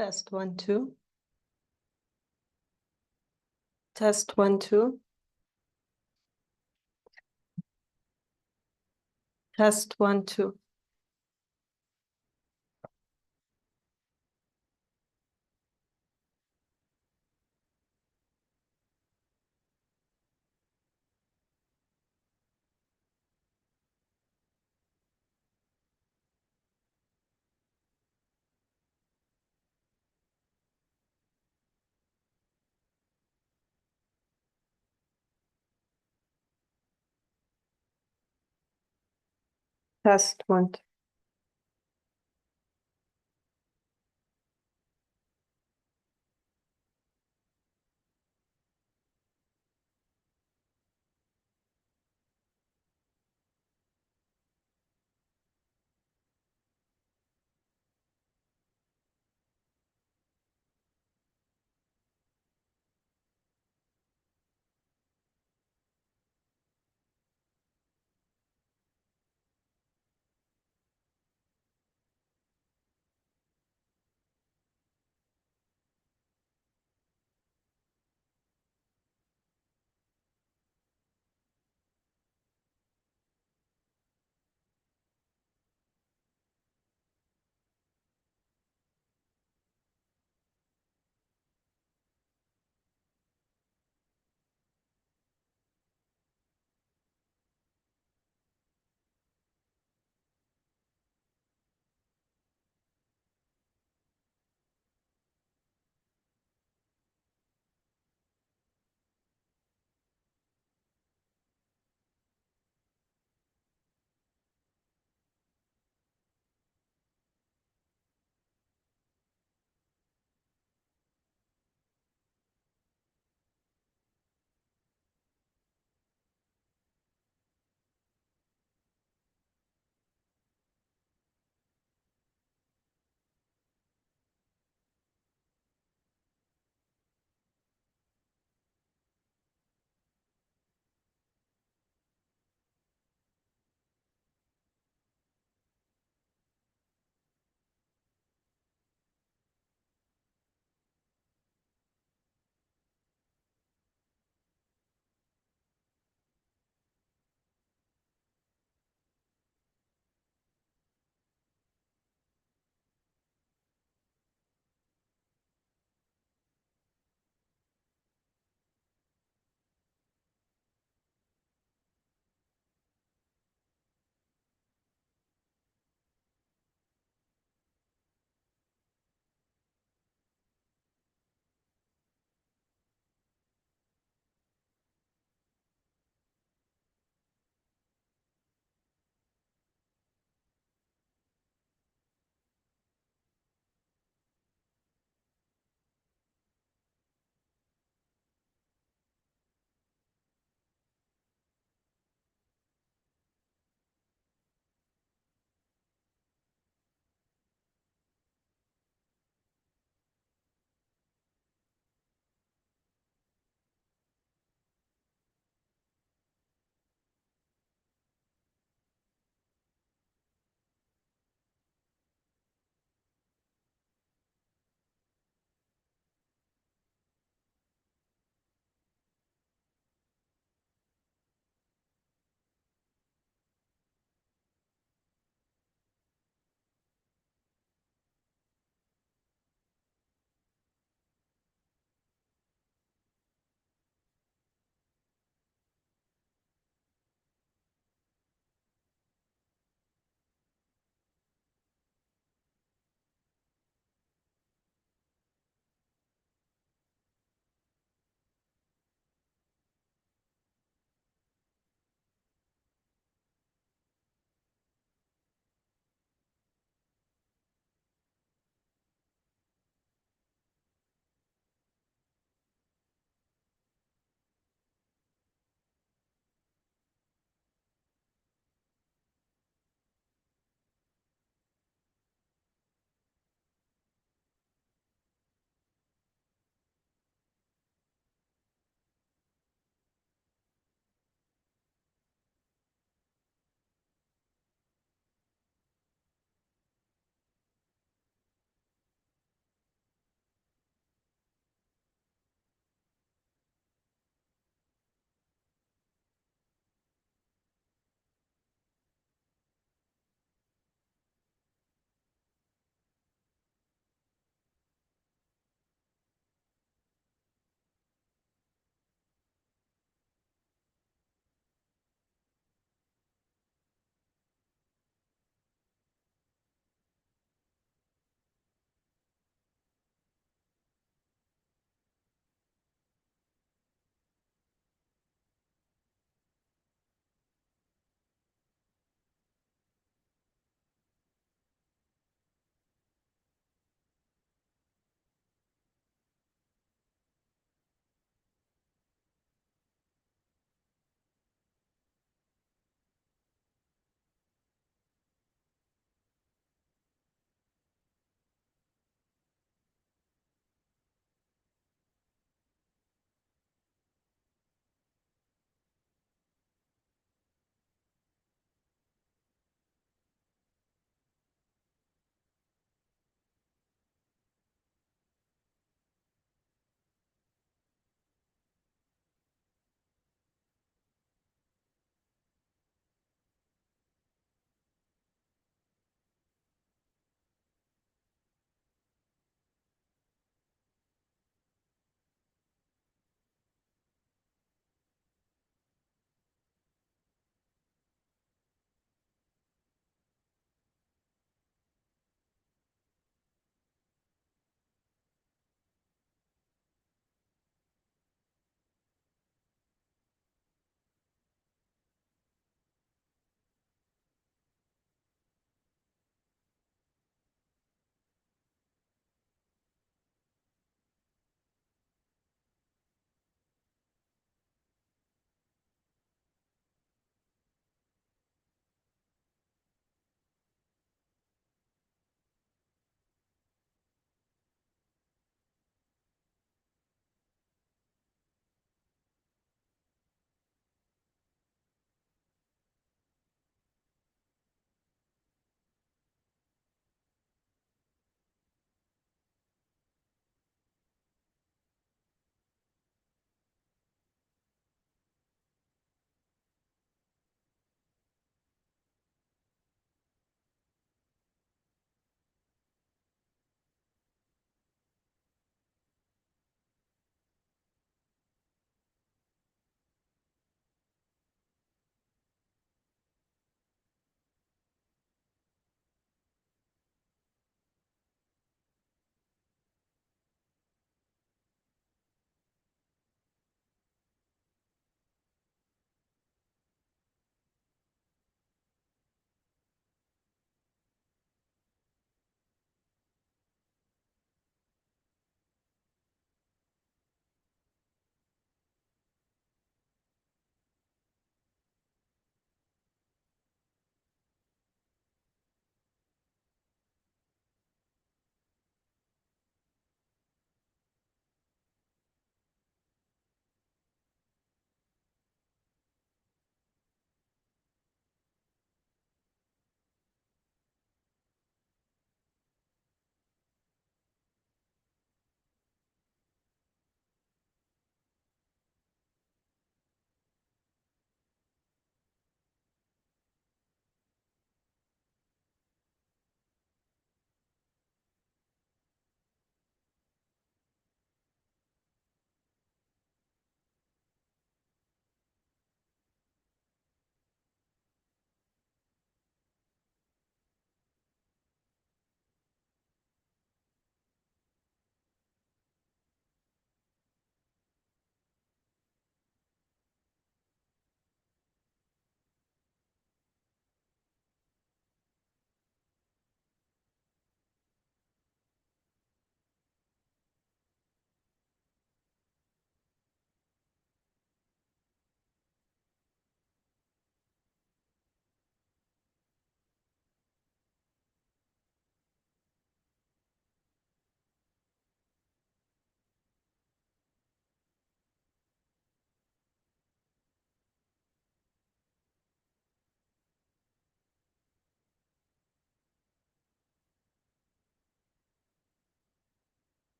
Test 1 2. Test 1 2. Test 1 2. Test 1 2.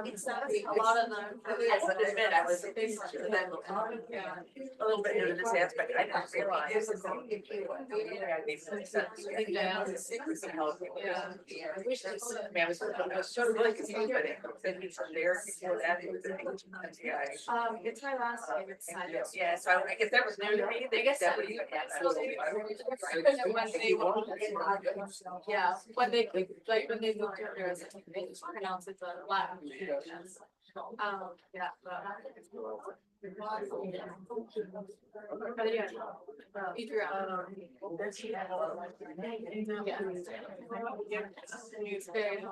It's not a lot of them. I have to admit, I was a big fan of them. Yeah, a little bit into this aspect. I didn't realize. I made some sense. Yeah. The secrets of how. Yeah. I wish I was. I mean, I was so really confused by it. Then he's from there before that. It was a yeah. It's my last favorite side. Yeah, so I guess that was new to me. They guess that would even yeah, when they like when they moved here, there was they just pronounce it the Latin. Yeah, but yeah, if you're it's very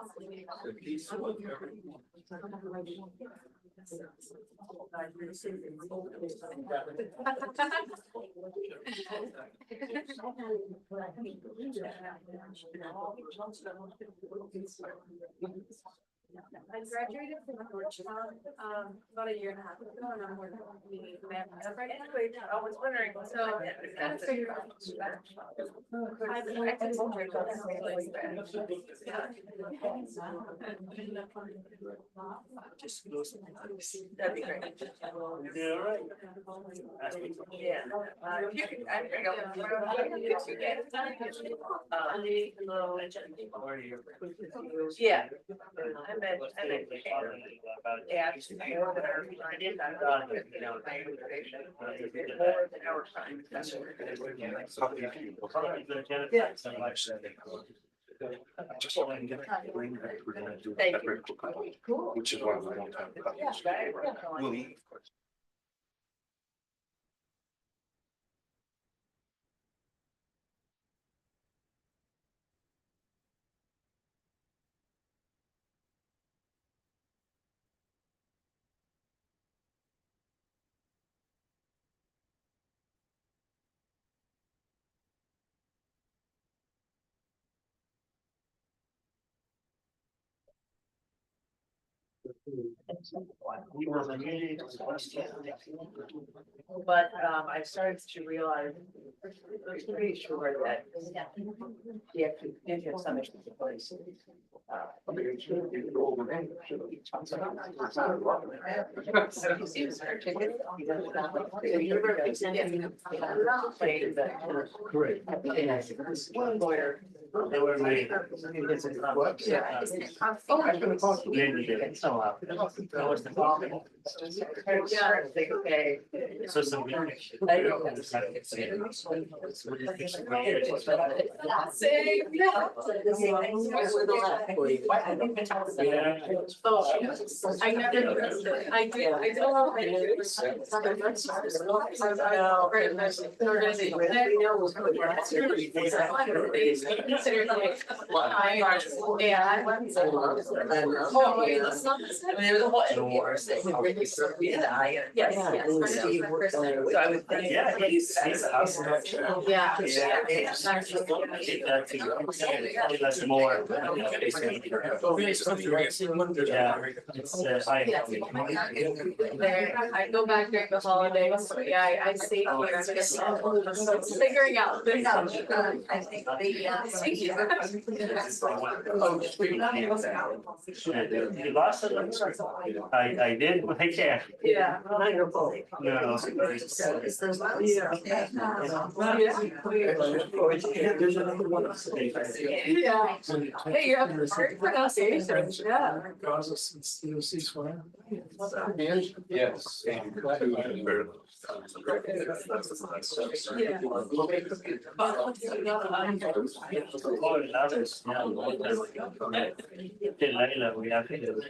I graduated from Georgetown about a year and a half ago, and I'm working on the right now. I was wondering, so I gotta figure out. That'd be great. Yeah, right. Yeah. If you could, I think yeah. I bet. Yeah, more than I did. I thought, you know, more than our time. That's what Yeah. Just want to get we're gonna do Thank that you. very quickly, which is why we don't have copies. We'll eat, of course. We were remediated. But I started to realize, I'm pretty sure that you have to, if you have some issues with police. He seems very ticket. He doesn't sound like lawyer. They were made. Yeah. Oh, I should have called you. It's so loud. That was the problem. Yeah, they okay. So some. I never, I did, I don't know. Considered like, yeah. Oh, wait, let's not. I mean, there was a whole. Yes, yes. So I would think. Yeah. Yeah. That's more. Yeah. I go back during the holidays, so yeah, I stay here, just figuring out. I think You lost it? I did, I can't. yeah. No. Yeah. Hey, you have great pronunciation, yeah. Gaza since the ceasefire. Yes. Leila, we have to.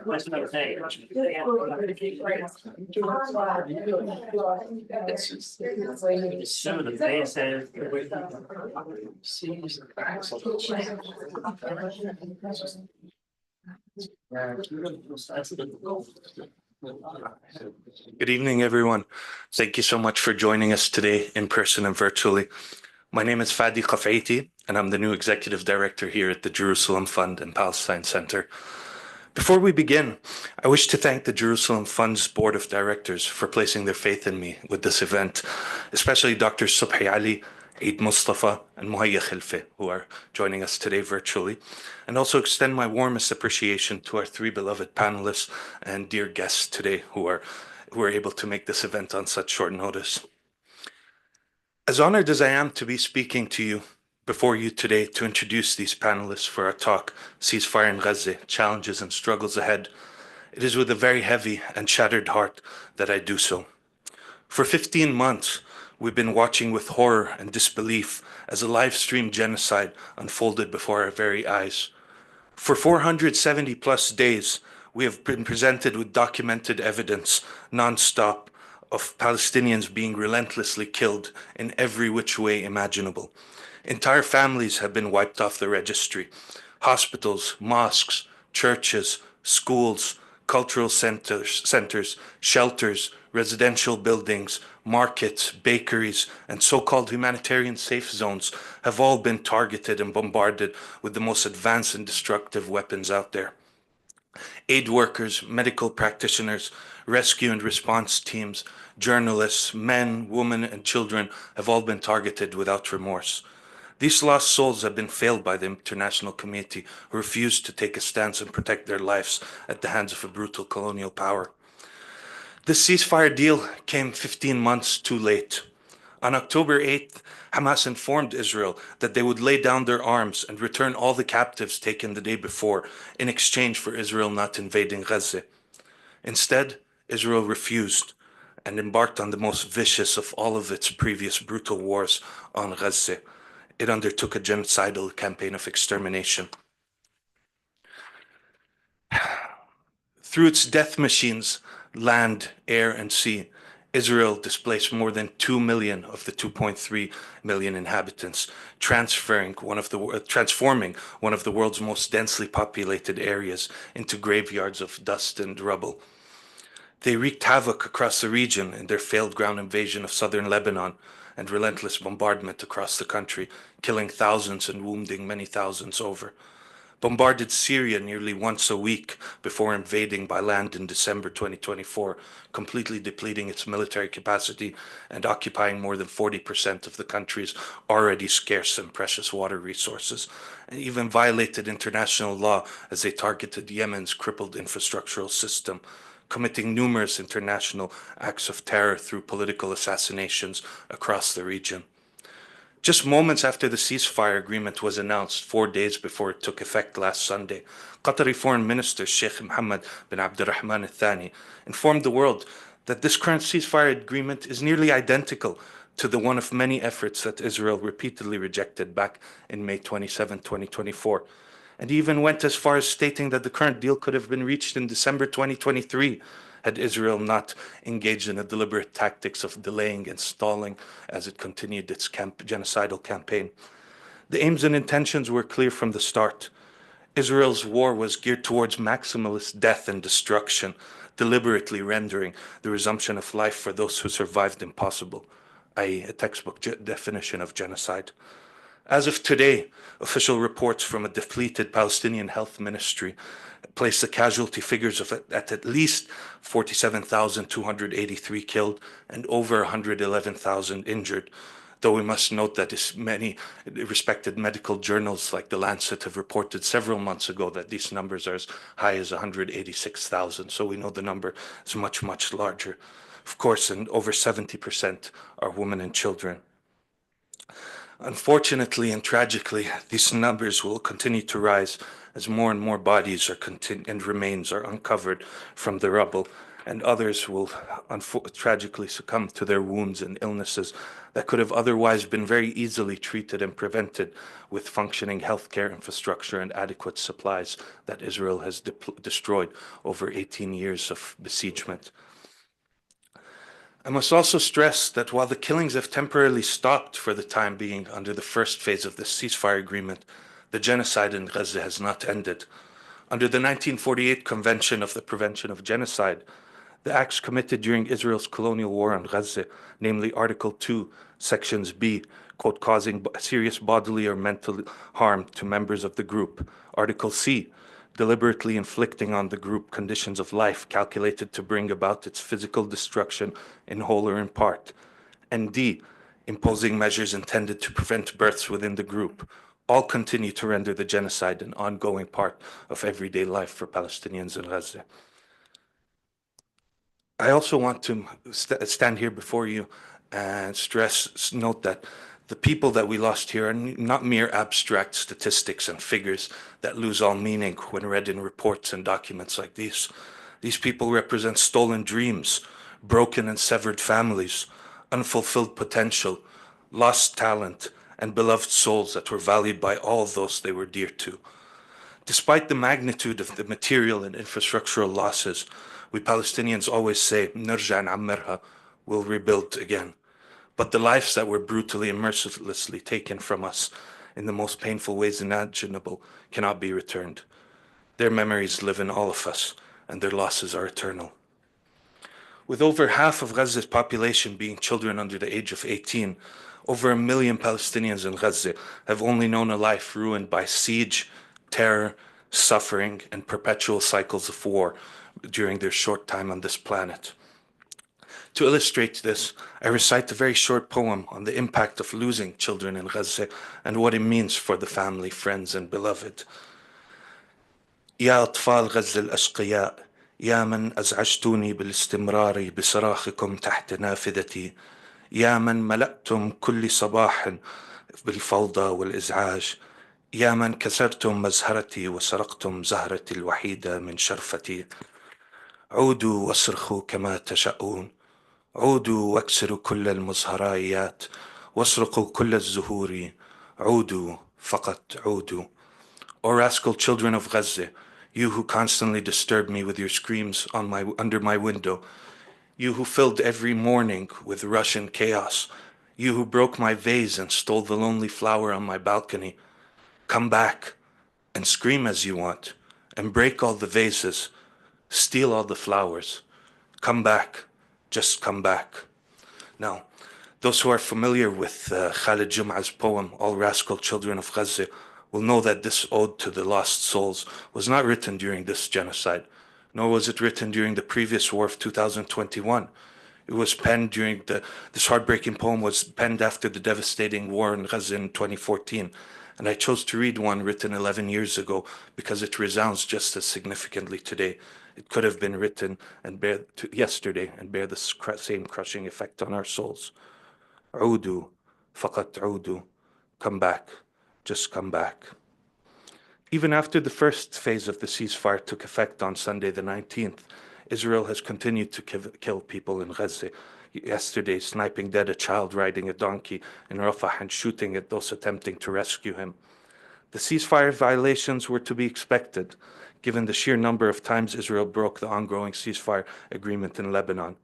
What's another thing? Some of the faces. Good evening, everyone. Thank you so much for joining us today in person and virtually. My name is Fadi Qafaiti, and I'm the new Executive Director here at the Jerusalem Fund and Palestine Center. Before we begin, I wish to thank the Jerusalem Fund's Board of Directors for placing their faith in me with this event, especially Dr. Subhi Ali, Eid Mustafa, and Muhayya Khilfe, who are joining us today virtually, and also extend my warmest appreciation to our three beloved panelists and dear guests today who are able to make this event on such short notice. As honored as I am to be speaking to you before you today to introduce these panelists for our talk, Ceasefire in Gaza, Challenges and Struggles Ahead, it is with a very heavy and shattered heart that I do so. For 15 months, we've been watching with horror and disbelief as a live-stream genocide unfolded before our very eyes. For 470 plus days, we have been presented with documented evidence non-stop of Palestinians being relentlessly killed in every which way imaginable. Entire families have been wiped off the registry. Hospitals, mosques, churches, schools, cultural centers, shelters, residential buildings, markets, bakeries, and so-called humanitarian safe zones have all been targeted and bombarded with the most advanced and destructive weapons out there. Aid workers, medical practitioners, rescue and response teams, journalists, men, women, and children have all been targeted without remorse. These lost souls have been failed by the international community who refused to take a stance and protect their lives at the hands of a brutal colonial power. This ceasefire deal came 15 months too late. On October 8th, Hamas informed Israel that they would lay down their arms and return all the captives taken the day before in exchange for Israel not invading Gaza. Instead, Israel refused and embarked on the most vicious of all of its previous brutal wars on Gaza. It undertook a genocidal campaign of extermination. Through its death machines, land, air, and sea, Israel displaced more than 2 million of the 2.3 million inhabitants, transforming one of the world's most densely populated areas into graveyards of dust and rubble. They wreaked havoc across the region in their failed ground invasion of southern Lebanon and relentless bombardment across the country, killing thousands and wounding many thousands over. Bombarded Syria nearly once a week before invading by land in December 2024, completely depleting its military capacity and occupying more than 40% of the country's already scarce and precious water resources, and even violated international law as they targeted Yemen's crippled infrastructural system, committing numerous international acts of terror through political assassinations across the region. Just moments after the ceasefire agreement was announced, 4 days before it took effect last Sunday, Qatari Foreign Minister Sheikh Mohammed bin Abdurrahman Al Thani informed the world that this current ceasefire agreement is nearly identical to the one of many efforts that Israel repeatedly rejected back in May 27, 2024. And he even went as far as stating that the current deal could have been reached in December 2023 had Israel not engaged in a deliberate tactics of delaying and stalling as it continued its genocidal campaign. The aims and intentions were clear from the start. Israel's war was geared towards maximalist death and destruction, deliberately rendering the resumption of life for those who survived impossible, i.e., a textbook definition of genocide. As of today, official reports from a depleted Palestinian health ministry place the casualty figures at least 47,283 killed and over 111,000 injured. though we must note that many respected medical journals like The Lancet have reported several months ago that these numbers are as high as 186,000. So we know the number is much, much larger. Of course, and over 70% are women and children. Unfortunately and tragically, these numbers will continue to rise as more and more bodies and remains are uncovered from the rubble, and others will tragically succumb to their wounds and illnesses that could have otherwise been very easily treated and prevented with functioning healthcare infrastructure and adequate supplies that Israel has destroyed over 18 years of besiegement. I must also stress that while the killings have temporarily stopped for the time being under the first phase of the ceasefire agreement, the genocide in Gaza has not ended. Under the 1948 Convention of the Prevention of Genocide, the acts committed during Israel's colonial war on Gaza, namely Article 2, Sections B, quote, causing serious bodily or mental harm to members of the group, Article C, deliberately inflicting on the group conditions of life calculated to bring about its physical destruction in whole or in part, and D, imposing measures intended to prevent births within the group, all continue to render the genocide an ongoing part of everyday life for Palestinians in Gaza. I also want to stand here before you and note that the people that we lost here are not mere abstract statistics and figures that lose all meaning when read in reports and documents like these. These people represent stolen dreams, broken and severed families, unfulfilled potential, lost talent, and beloved souls that were valued by all those they were dear to. Despite the magnitude of the material and infrastructural losses, we Palestinians always say, "Nirja na'ammirha," we'll rebuild again. But the lives that were brutally and mercilessly taken from us in the most painful ways imaginable cannot be returned. Their memories live in all of us, and their losses are eternal. With over half of Gaza's population being children under the age of 18, over 1 million Palestinians in Gaza have only known a life ruined by siege, terror, suffering, and perpetual cycles of war during their short time on this planet. To illustrate this, I recite a very short poem on the impact of losing children in Gaza and what it means for the family, friends, and beloved. يا أطفال غزة الأشقياء، يا من أزعجتوني بالاستمرار بصراخكم تحت نافذتي، يا من ملأتم كل صباح بالفوضى والإزعاج، يا من كسرتم مزهرتي وسرقتم زهرتي الوحيدة من شرفتي. عودوا واصرخوا كما تشاءون، عودوا واكسروا كل المزهرايات واسرقوا كل الزهور، عودوا فقط عودوا. O rascal children of Gaza, you who constantly disturb me with your screams under my window, you who filled every morning with rush and chaos, you who broke my vase and stole the lonely flower on my balcony, come back and scream as you want, and break all the vases, steal all the flowers. Come back, just come back. Now, those who are familiar with Khalid Jum'a's poem, All Rascal Children of Gaza, will know that this ode to the lost souls was not written during this genocide, nor was it written during the previous war of 2021. It was penned this heartbreaking poem was penned after the devastating war in Gaza in 2014. And I chose to read one written 11 years ago because it resounds just as significantly today. It could have been written yesterday and bear the same crushing effect on our souls. عودوا فقط عودوا. Come back, just come back. Even after the first phase of the ceasefire took effect on Sunday the 19th, Israel has continued to kill people in Gaza. Yesterday, sniping dead a child riding a donkey in Rafah and shooting at those attempting to rescue him. The ceasefire violations were to be expected, given the sheer number of times Israel broke the ongoing ceasefire agreement in Lebanon.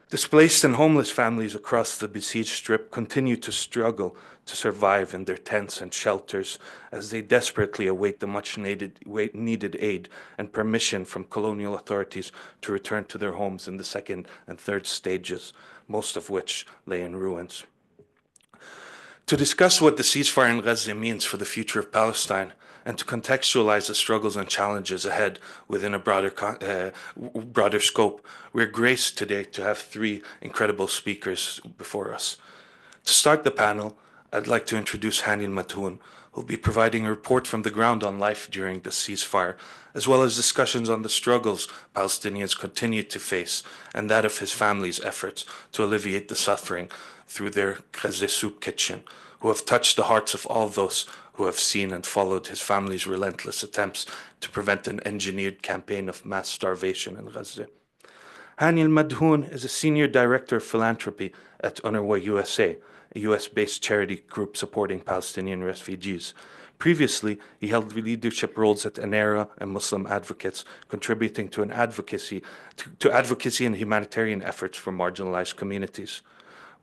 Displaced and homeless families across the besieged strip continue to struggle to survive in their tents and shelters as they desperately await the much-needed aid and permission from colonial authorities to return to their homes in the second and third stages, most of which lay in ruins. To discuss what the ceasefire in Gaza means for the future of Palestine and to contextualize the struggles and challenges ahead within a broader scope, we're graced today to have three incredible speakers before us. To start the panel, I'd like to introduce Hani Almadhoun, who will be providing a report from the ground on life during the ceasefire, as well as discussions on the struggles Palestinians continue to face and that of his family's efforts to alleviate the suffering through their Gaza soup kitchen, who have touched the hearts of all those who have seen and followed his family's relentless attempts to prevent an engineered campaign of mass starvation in Gaza. Hani Almadhoun is a senior director of philanthropy at UNRWA USA, a US-based charity group supporting Palestinian refugees. Previously, he held leadership roles at ANERA and Muslim Advocates, contributing to advocacy and humanitarian efforts for marginalized communities.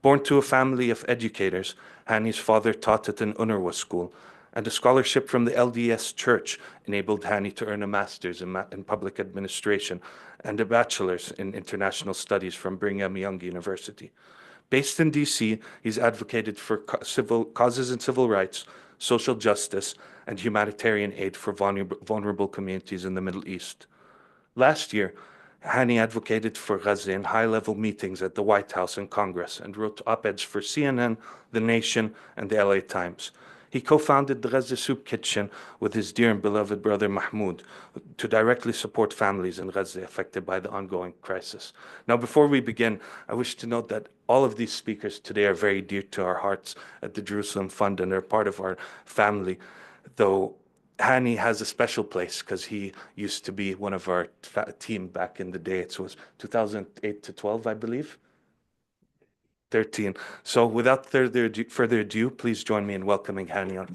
Born to a family of educators, Hani's father taught at an UNRWA school, and a scholarship from the LDS Church enabled Hani to earn a master's in public administration and a bachelor's in international studies from Brigham Young University. Based in DC, he's advocated for causes in civil rights, social justice, and humanitarian aid for vulnerable communities in the Middle East. Last year, Hani advocated for Gaza in high-level meetings at the White House and Congress and wrote op-eds for CNN, The Nation, and the LA Times. He co-founded the Gaza Soup Kitchen with his dear and beloved brother Mahmoud to directly support families in Gaza affected by the ongoing crisis. Now, before we begin, I wish to note that all of these speakers today are very dear to our hearts at the Jerusalem Fund and they're part of our family, though Hani has a special place because he used to be one of our team back in the day. It was 2008 to 12, I believe. 13. So without further ado, please join me in welcoming Hani on.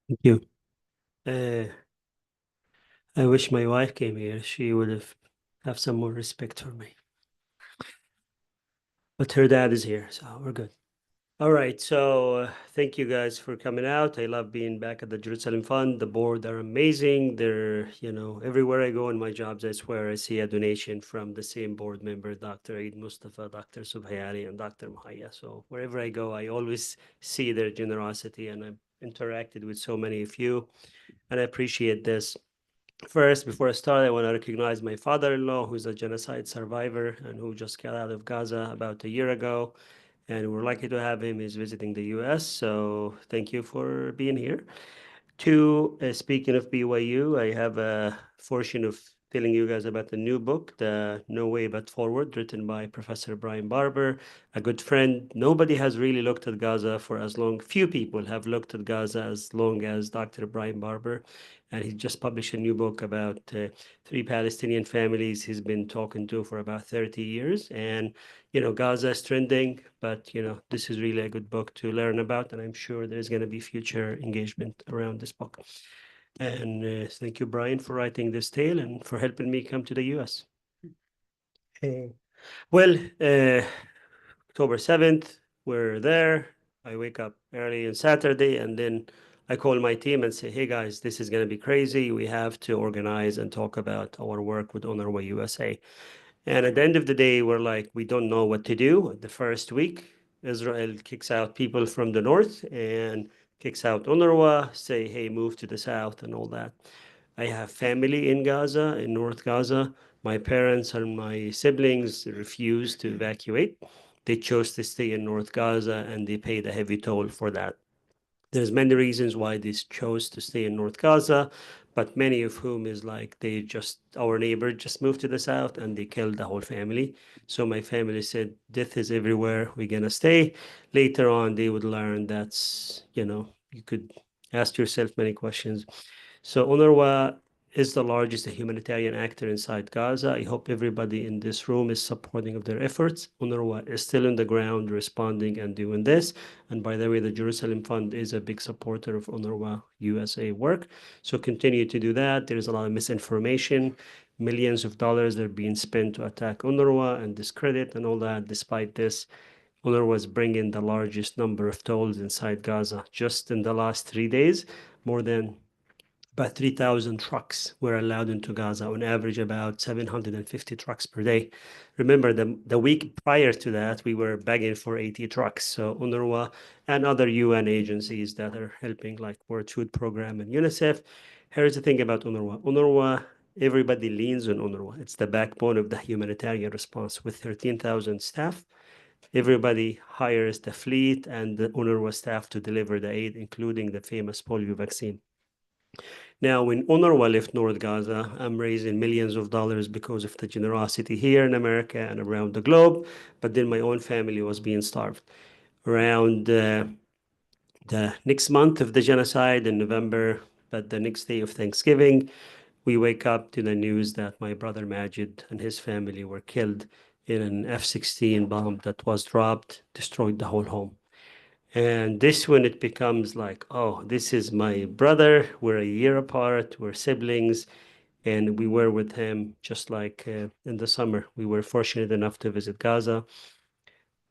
Thank you. I wish my wife came here. She would have some more respect for me. But her dad is here, so we're good. All right, so thank you guys for coming out. I love being back at the Jerusalem Fund. The board are amazing. They're, everywhere I go in my jobs, I swear I see a donation from the same board member, Dr. Eid Mustafa, Dr. Subhayari, and Dr. Mahaya. So wherever I go, I always see their generosity, and I've interacted with so many of you, and I appreciate this. First, before I start, I want to recognize my father-in-law, who's a genocide survivor and who just got out of Gaza about a year ago. And we're lucky to have him. He's visiting the US. So thank you for being here. Two, speaking of BYU, I have a fortune of telling you guys about the new book, The No Way But Forward, written by Professor Brian Barber, a good friend. Nobody has really looked at Gaza for as long. Few people have looked at Gaza as long as Dr. Brian Barber. And he just published a new book about 3 Palestinian families he's been talking to for about 30 years. And, Gaza is trending, but, this is really a good book to learn about. And I'm sure there's going to be future engagement around this book. And thank you, Brian, for writing this tale and for helping me come to the US. Well, October 7th, we're there. I wake up early on Saturday, and then I call my team and say, hey, guys, this is going to be crazy. We have to organize and talk about our work with UNRWA USA. And at the end of the day, we're like, we don't know what to do. The first week, Israel kicks out people from the north and kicks out UNRWA, say, hey, move to the south and all that. I have family in Gaza, in North Gaza. My parents and my siblings refused to evacuate. They chose to stay in North Gaza, and they paid a heavy toll for that. There's many reasons why they chose to stay in North Gaza, but many of whom is like our neighbor just moved to the south and they killed the whole family. So my family said, death is everywhere, we're gonna stay. Later on, they would learn that's, you could ask yourself many questions. So UNRWA is the largest humanitarian actor inside Gaza. I hope everybody in this room is supporting of their efforts. UNRWA is still on the ground responding and doing this. And by the way, the Jerusalem Fund is a big supporter of UNRWA USA work. So continue to do that. There is a lot of misinformation. Millions of dollars are being spent to attack UNRWA and discredit and all that. Despite this, UNRWA is bringing the largest number of tolls inside Gaza. Just in the last 3 days, more than about 3,000 trucks were allowed into Gaza, on average about 750 trucks per day. Remember, the week prior to that, we were begging for 80 trucks. So UNRWA and other UN agencies that are helping, like World Food Program and UNICEF. Here's the thing about UNRWA. UNRWA everybody leans on UNRWA. It's the backbone of the humanitarian response. With 13,000 staff, everybody hires the fleet and the UNRWA staff to deliver the aid, including the famous polio vaccine. Now, when UNRWA left North Gaza, I'm raising millions of dollars because of the generosity here in America and around the globe. But then my own family was being starved. Around the next month of the genocide in November, but the next day of Thanksgiving, we wake up to the news that my brother Majid and his family were killed in an F-16 bomb that was dropped, destroyed the whole home. And this when it becomes like, oh, this is my brother. We're a year apart. We're siblings. And we were with him just like in the summer. We were fortunate enough to visit Gaza.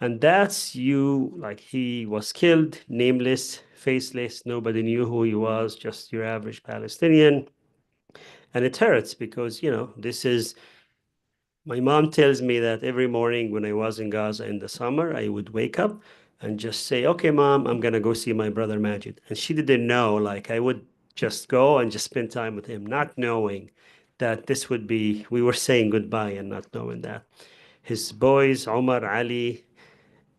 And that's you, like he was killed, nameless, faceless. Nobody knew who he was, just your average Palestinian. And it hurts because, you know, this is, my mom tells me that every morning when I was in Gaza in the summer, I would wake up and just say, okay, mom, I'm going to go see my brother Majid. And she didn't know, like I would just go and just spend time with him, not knowing that this would be, we were saying goodbye and not knowing that. His boys, Omar, Ali,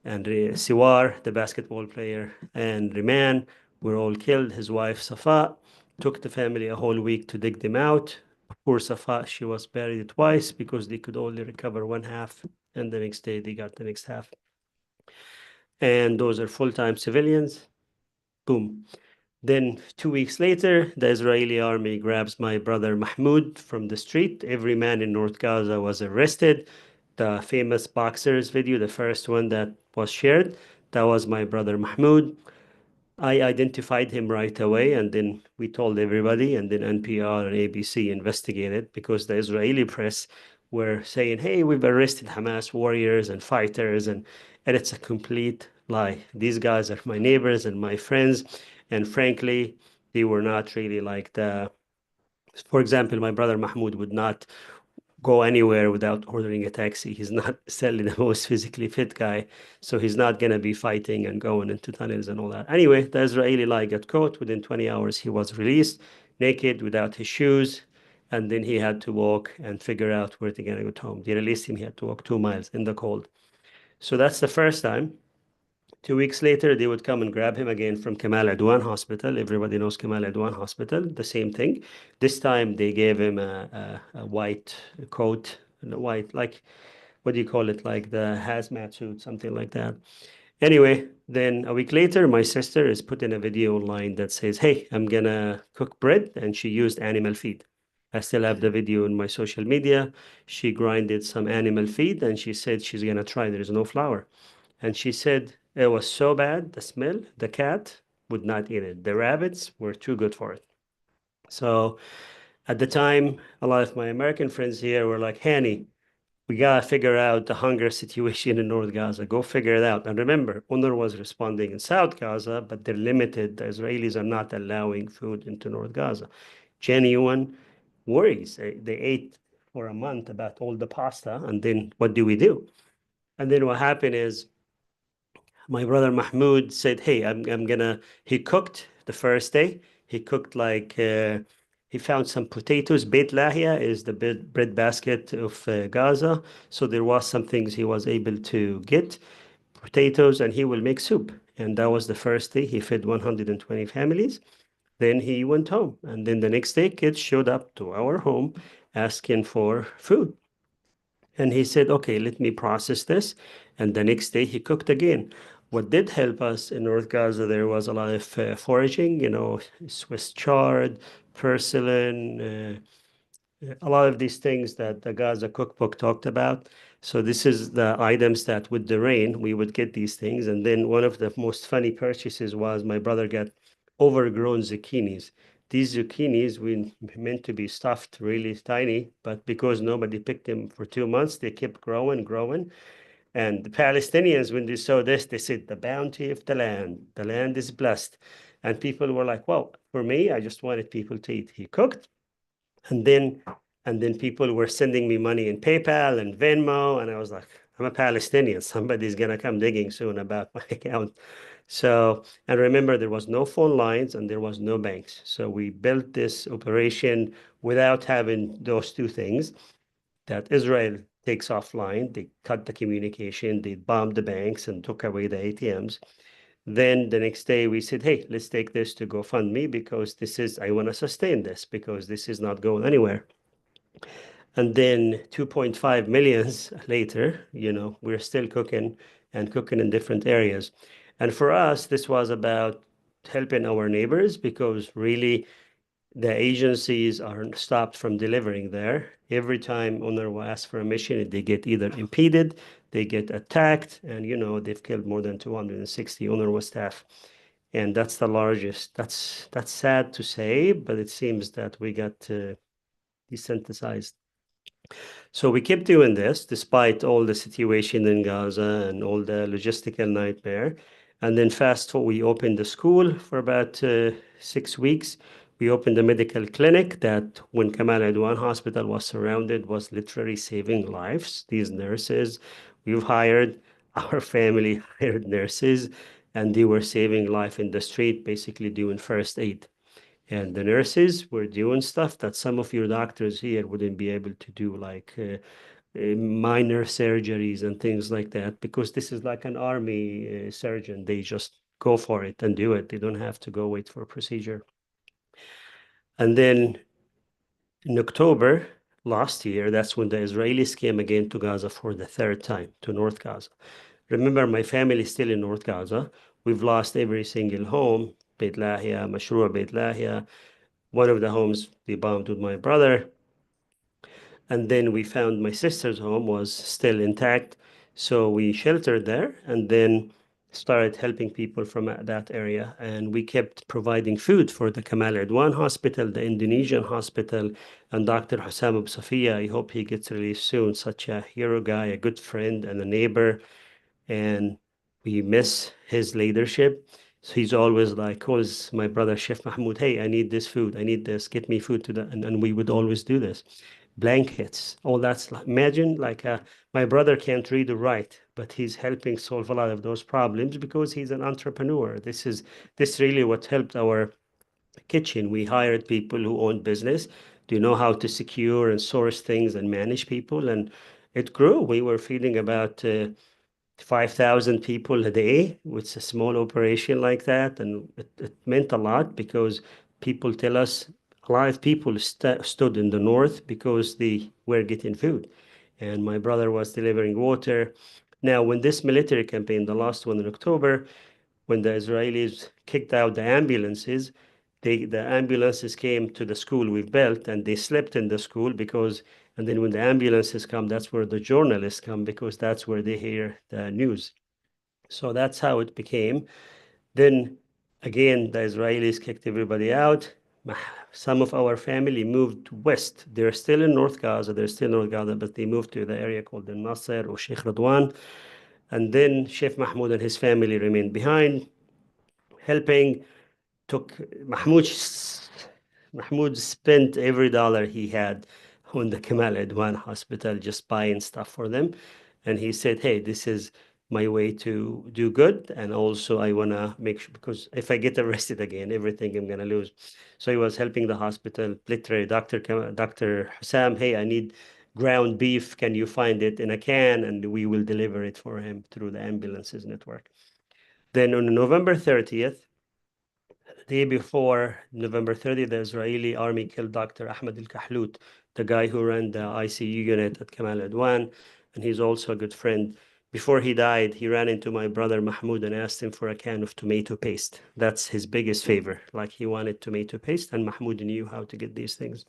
and Siwar, the basketball player, and Riman were all killed. His wife, Safa, took the family a whole week to dig them out. Poor Safa, she was buried twice because they could only recover one half, and the next day they got the next half. And those are full-time civilians. Boom. Then 2 weeks later, the Israeli army grabs my brother Mahmoud from the street. Every man in North Gaza was arrested. The famous boxers video, the first one that was shared, that was my brother Mahmoud. I identified him right away, and then we told everybody, and then NPR and ABC investigated because the Israeli press were saying, hey, we've arrested Hamas warriors and fighters, and it's a complete lie. These guys are my neighbors and my friends, and frankly, they were not really like the, for example, my brother Mahmoud would not go anywhere without ordering a taxi. He's not necessarily the most physically fit guy, so he's not going to be fighting and going into tunnels and all that. Anyway, the Israeli lie got caught. Within 20 hours, he was released, naked, without his shoes, and then he had to walk and figure out where to get home. They released him. He had to walk 2 miles in the cold. So that's the first time. 2 weeks later, they would come and grab him again from Kamal Adwan Hospital. Everybody knows Kamal Adwan Hospital, the same thing. This time they gave him a white coat, and a white, like, what do you call it? Like the hazmat suit, something like that. Anyway, then a week later, my sister is putting a video online that says, hey, I'm gonna cook bread, and she used animal feed. I still have the video in my social media. She grinded some animal feed, and she said she's gonna try. There is no flour. And she said it was so bad, the smell, the cat would not eat it. The rabbits were too good for it. So at the time, a lot of my American friends here were like, Hani, we gotta figure out the hunger situation in North Gaza. Go figure it out. And remember, UNRWA was responding in South Gaza, but they're limited. The Israelis are not allowing food into North Gaza. Genuine worries. They ate for a month about all the pasta, and then what do we do? And then what happened is my brother Mahmoud said, hey, I'm gonna, he cooked the first day. He cooked like, he found some potatoes. Beit Lahia is the bread basket of Gaza. So there was some things he was able to get, potatoes, and he will make soup. And that was the first day. He fed 120 families. Then he went home. And then the next day, kids showed up to our home asking for food. And he said, okay, let me process this. And the next day he cooked again. What did help us in North Gaza, there was a lot of foraging, you know, Swiss chard, purslane, a lot of these things that the Gaza cookbook talked about. So this is the items that with the rain, we would get these things. And then one of the most funny purchases was my brother got overgrown zucchinis. These zucchinis were meant to be stuffed really tiny, but because nobody picked them for 2 months, they kept growing, growing. And the Palestinians, when they saw this, they said, the bounty of the land is blessed. And people were like, well, for me, I just wanted people to eat. He cooked, and then people were sending me money in PayPal and Venmo, and I was like, I'm a Palestinian. Somebody's gonna come digging soon about my account. So, and remember, there was no phone lines and there was no banks. So we built this operation without having those two things. That Israel takes offline, they cut the communication, they bombed the banks and took away the ATMs. Then the next day we said, hey, let's take this to GoFundMe because I want to sustain this because this is not going anywhere. And then 2.5 millions later, we're still cooking and cooking in different areas. And for us, this was about helping our neighbors because really the agencies are stopped from delivering there. Every time UNRWA asks for a mission, they get either impeded, they get attacked, and they've killed more than 260 UNRWA staff. And that's the largest. That's sad to say, but it seems that we got desensitized. So we kept doing this despite all the situation in Gaza and all the logistical nightmare. And then fast forward, we opened the school for about 6 weeks. We opened a medical clinic that when Kamal Adwan Hospital was surrounded was literally saving lives. These nurses, we've hired, our family hired nurses, and they were saving life in the street, basically doing first aid. And the nurses were doing stuff that some of your doctors here wouldn't be able to do, like minor surgeries and things like that, because this is like an army surgeon. They just go for it and do it. They don't have to go wait for a procedure. And then in October last year, that's when the Israelis came again to Gaza for the third time, to North Gaza. Remember, my family is still in North Gaza. We've lost every single home, Beit Lahia, Mashrua Beit Lahia. One of the homes they bombed with my brother. And then we found my sister's home was still intact. So we sheltered there and then started helping people from that area. And we kept providing food for the Kamal Adwan Hospital, the Indonesian hospital, and Dr. Hussam Abu Safia. I hope he gets released soon. Such a hero guy, a good friend, and a neighbor. And we miss his leadership. So he's always like, calls my brother Chef Mahmoud, hey, I need this food, I need this, get me food to that. And we would always do this. Blankets, all that's like, imagine like my brother can't read or write, but he's helping solve a lot of those problems because he's an entrepreneur. This really what helped our kitchen. We hired people who own business, do know how to secure and source things and manage people, and it grew. We were feeding about 5,000 people a day with a small operation like that. And it meant a lot because people tell us a lot of people stood in the north because they were getting food. And my brother was delivering water. Now, when this military campaign, the last one in October, when the Israelis kicked out the ambulances, the ambulances came to the school we've built and they slept in the school because, and then when the ambulances come, that's where the journalists come because that's where they hear the news. So that's how it became. Then again, the Israelis kicked everybody out. Some of our family moved west. They're still in North Gaza. They're still in North Gaza, but they moved to the area called the Nasser or Sheikh Radwan. And then Chef Mahmoud and his family remained behind, helping. Mahmoud spent every dollar he had on the Kamal Adwan Hospital just buying stuff for them. And he said, hey, this is my way to do good. And also I want to make sure, because if I get arrested again, everything I'm going to lose. So he was helping the hospital, literally, Dr. Hussam, hey, I need ground beef. Can you find it in a can? And we will deliver it for him through the ambulances network. Then on November 30th, day before November 30th, the Israeli army killed Dr. Ahmed al-Kahlout, the guy who ran the ICU unit at Kamal Adwan, and he's also a good friend. Before he died, he ran into my brother Mahmoud and asked him for a can of tomato paste. That's his biggest favor. Like he wanted tomato paste, and Mahmoud knew how to get these things.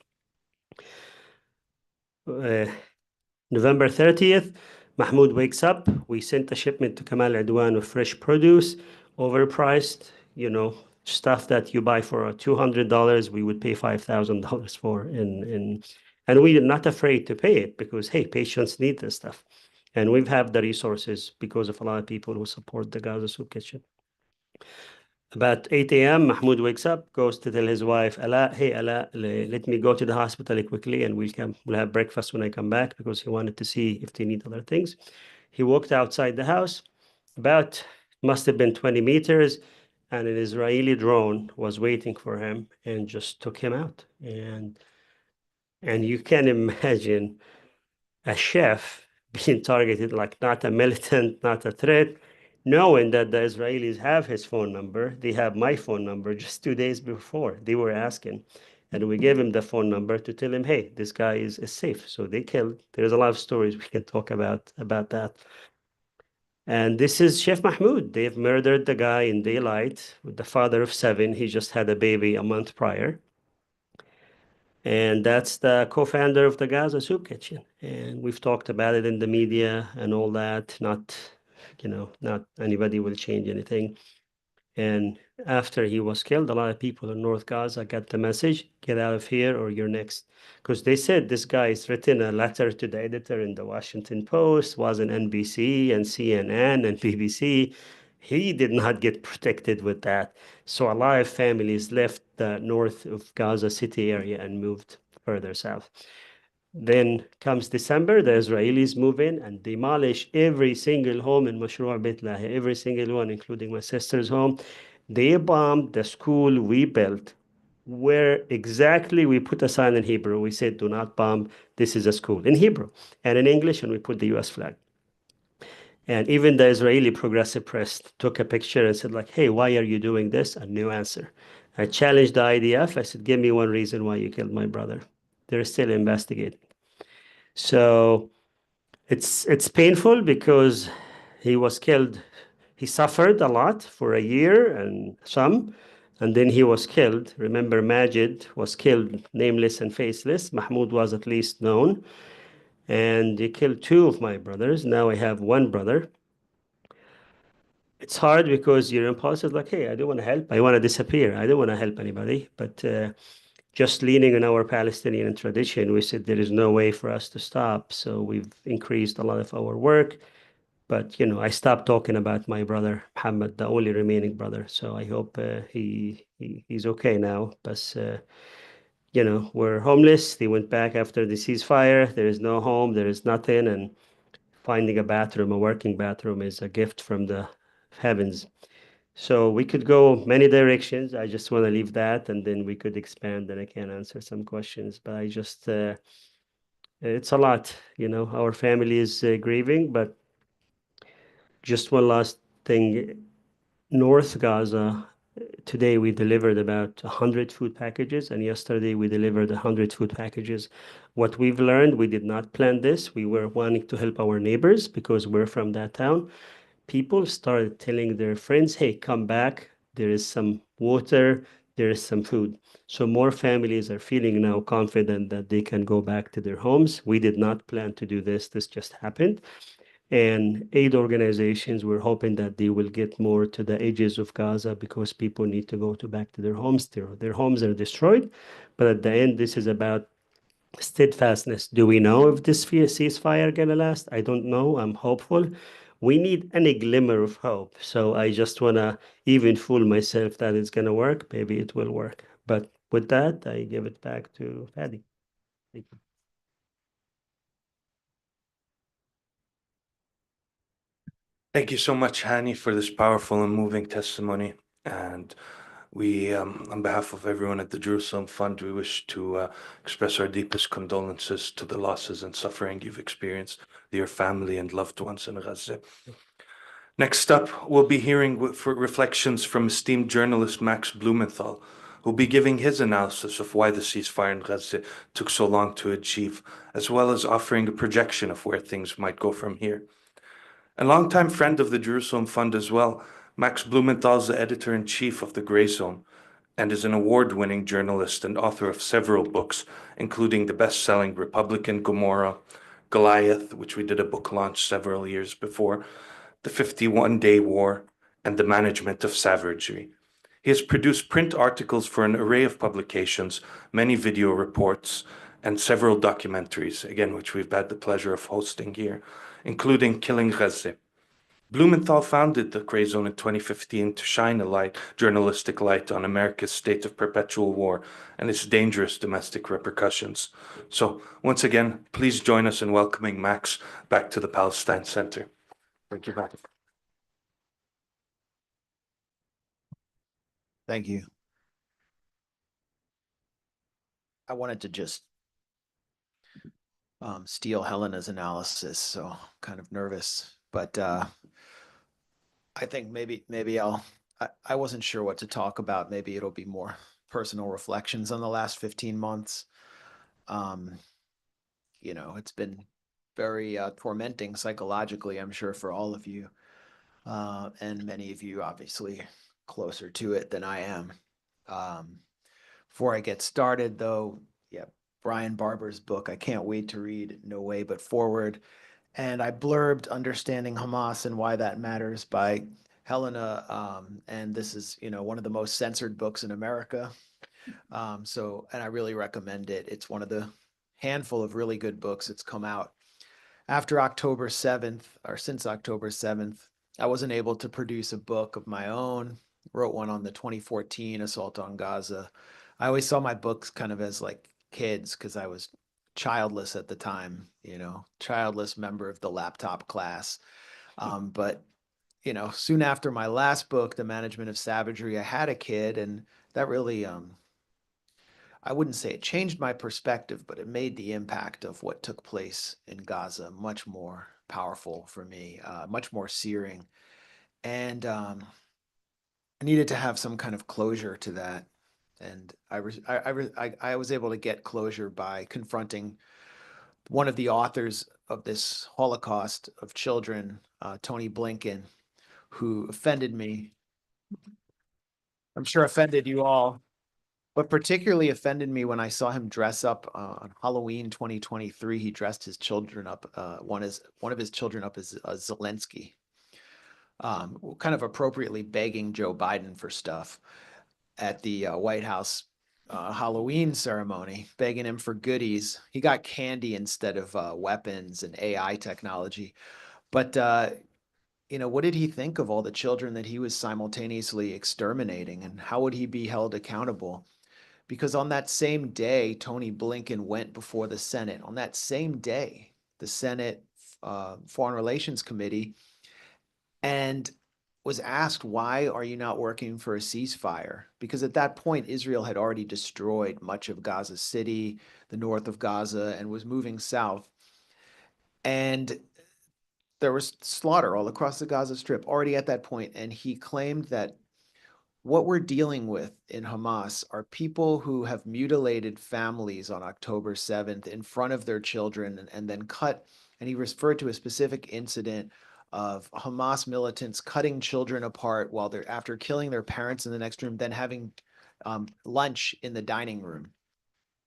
November 30th, Mahmoud wakes up. We sent a shipment to Kamal Adwan of fresh produce, overpriced, stuff that you buy for $200, we would pay $5,000 for. And we're not afraid to pay it because, hey, patients need this stuff. And we've had the resources because of a lot of people who support the Gaza Soup Kitchen. About 8 a.m., Mahmoud wakes up, goes to tell his wife, Ala, hey, Ala, let me go to the hospital quickly and we'll have breakfast when I come back because he wanted to see if they need other things. He walked outside the house. About must have been 20 meters, and an Israeli drone was waiting for him and just took him out. And you can imagine a chef being targeted, like not a militant, not a threat, knowing that the Israelis have his phone number. They have my phone number just 2 days before. They were asking. And we gave him the phone number to tell him, hey, this guy is safe. So they killed. There's a lot of stories we can talk about that. And this is Chef Mahmoud. They've murdered the guy in daylight, with the father of 7. He just had a baby a month prior. And that's the co-founder of the Gaza Soup Kitchen. And we've talked about it in the media and all that. Not anybody will change anything. And after he was killed, a lot of people in North Gaza got the message, get out of here or you're next. Because they said this guy has written a letter to the editor in the Washington Post, was in NBC and CNN and BBC. He did not get protected with that. So a lot of families left the north of Gaza City area and moved further south. Then comes December, the Israelis move in and demolish every single home in Mashrou' Beit Lahi, every single one, including my sister's home. They bombed the school we built, where exactly we put a sign in Hebrew. We said, do not bomb, this is a school, in Hebrew and in English, and we put the US flag. And even the Israeli progressive press took a picture and said, like, hey, why are you doing this? A new answer. I challenged the IDF. I said, give me one reason why you killed my brother. They're still investigating. So it's painful because he was killed. He suffered a lot for a year and some, and then he was killed. Remember, Majid was killed nameless and faceless. Mahmoud was at least known. And he killed 2 of my brothers. Now I have 1 brother. It's hard because your impulse is like, hey, I don't want to help. I want to disappear. I don't want to help anybody. But just leaning on our Palestinian tradition, we said there is no way for us to stop. So we've increased a lot of our work. But, I stopped talking about my brother, Muhammad, the only remaining brother. So I hope he's okay now. But, we're homeless. They went back after the ceasefire. There is no home. There is nothing. And finding a bathroom, a working bathroom, is a gift from the heavens. So we could go many directions. I just want to leave that, and then we could expand, and I can answer some questions. But it's a lot, Our family is grieving, but just one last thing. North Gaza, today we delivered about 100 food packages, and yesterday we delivered 100 food packages. What we've learned, we did not plan this. We were wanting to help our neighbors because we're from that town. People started telling their friends, hey, come back. There is some water, there is some food. So more families are feeling now confident that they can go back to their homes. We did not plan to do this. This just happened. And aid organizations were hoping that they will get more to the edges of Gaza because people need to go back to their homes. Their homes are destroyed. But at the end, this is about steadfastness. Do we know if this ceasefire gonna last? I don't know. I'm hopeful. We need any glimmer of hope. So I just wanna even fool myself that it's gonna work. Maybe it will work. But with that, I give it back to Fadi. Thank you. Thank you so much, Hani, for this powerful and moving testimony. And we, on behalf of everyone at the Jerusalem Fund, we wish to express our deepest condolences to the losses and suffering you've experienced, your family and loved ones in Gaza. Next up, we'll be hearing reflections from esteemed journalist Max Blumenthal, who'll be giving his analysis of why the ceasefire in Gaza took so long to achieve, as well as offering a projection of where things might go from here. A longtime friend of the Jerusalem Fund as well, Max Blumenthal is the editor-in-chief of The Grey Zone and is an award-winning journalist and author of several books, including the best-selling Republican Gomorrah, Goliath, which we did a book launch several years before, The 51-Day War, and The Management of Savagery. He has produced print articles for an array of publications, many video reports, and several documentaries, again, which we've had the pleasure of hosting here, including Killing Gaza. Blumenthal founded the Grey Zone in 2015 to shine a journalistic light on America's state of perpetual war and its dangerous domestic repercussions. So, once again, please join us in welcoming Max back to the Palestine Center. Thank you, Max. Thank you. I wanted to just steal Helena's analysis, so I'm kind of nervous, but I think maybe I wasn't sure what to talk about. Maybe it'll be more personal reflections on the last 15 months. You know, it's been very tormenting psychologically, I'm sure, for all of you. And many of you obviously closer to it than I am. Before I get started, though, yeah, Brian Barber's book, I can't wait to read, No Way But Forward. And I blurbed Understanding Hamas and Why That Matters by Helena. And this is, you know, one of the most censored books in America. And I really recommend it. It's one of the handful of really good books that's come out after October 7th, or since October 7th. I wasn't able to produce a book of my own. Wrote one on the 2014 assault on Gaza. I always saw my books kind of as like kids because I was childless at the time, you know, childless member of the laptop class. But, you know, soon after my last book, The Management of Savagery, I had a kid, and that really, I wouldn't say it changed my perspective, but it made the impact of what took place in Gaza much more powerful for me, much more searing. And I needed to have some kind of closure to that. And I was able to get closure by confronting one of the authors of this Holocaust of children, Tony Blinken, who offended me. I'm sure offended you all, but particularly offended me when I saw him dress up on Halloween 2023. He dressed his children up, one of his children up as Zelensky, kind of appropriately begging Joe Biden for stuff at the White House Halloween ceremony, begging him for goodies. He got candy instead of weapons and AI technology. But you know, what did he think of all the children that he was simultaneously exterminating, and how would he be held accountable? Because on that same day, Tony Blinken went before the Senate. On that same day, the Senate Foreign Relations Committee, and was asked, why are you not working for a ceasefire? Because at that point, Israel had already destroyed much of Gaza City, the north of Gaza, and was moving south. And there was slaughter all across the Gaza Strip already at that point. And he claimed that what we're dealing with in Hamas are people who have mutilated families on October 7th in front of their children and then cut. And he referred to a specific incident of Hamas militants cutting children apart while they're after killing their parents in the next room, then having lunch in the dining room.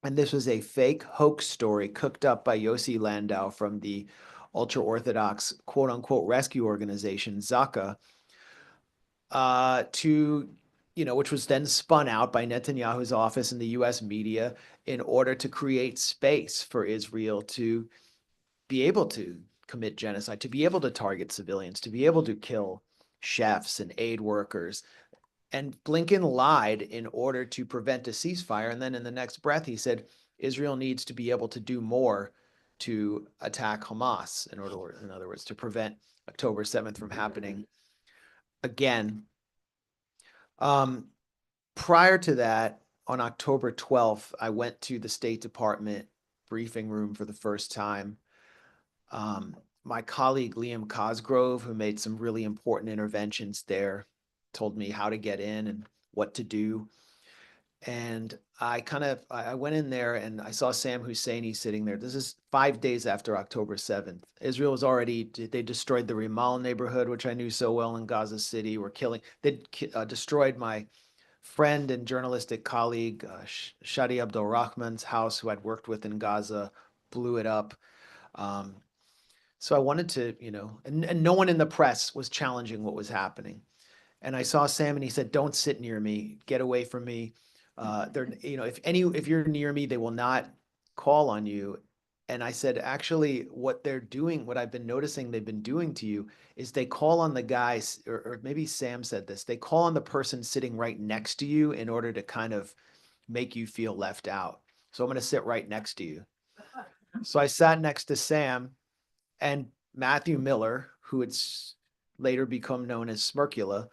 And this was a fake hoax story cooked up by Yossi Landau from the ultra-Orthodox quote-unquote rescue organization, Zaka, which was then spun out by Netanyahu's office and the US media in order to create space for Israel to be able to commit genocide, to be able to target civilians, to be able to kill chefs and aid workers. And Blinken lied in order to prevent a ceasefire. And then in the next breath, he said, Israel needs to be able to do more to attack Hamas in other words, to prevent October 7th from happening again. Prior to that, on October 12th, I went to the State Department briefing room for the first time. My colleague Liam Cosgrove, who made some really important interventions there, told me how to get in and what to do. And I went in there and I saw Sam Husseini sitting there. This is 5 days after October 7th. Israel was they destroyed the Rimal neighborhood, which I knew so well in Gaza City. They destroyed my friend and journalistic colleague, Shadi Abdul Rahman's house, who I'd worked with in Gaza, blew it up. So I wanted to, and no one in the press was challenging what was happening. And I saw Sam and he said, don't sit near me, get away from me. If you're near me, they will not call on you. And I said, actually, what they're doing, what I've been noticing they've been doing to you is they call on the guys, or maybe Sam said this, they call on the person sitting right next to you in order to kind of make you feel left out. So I'm going to sit right next to you. So I sat next to Sam and Matthew Miller, who had later become known as Smirkula,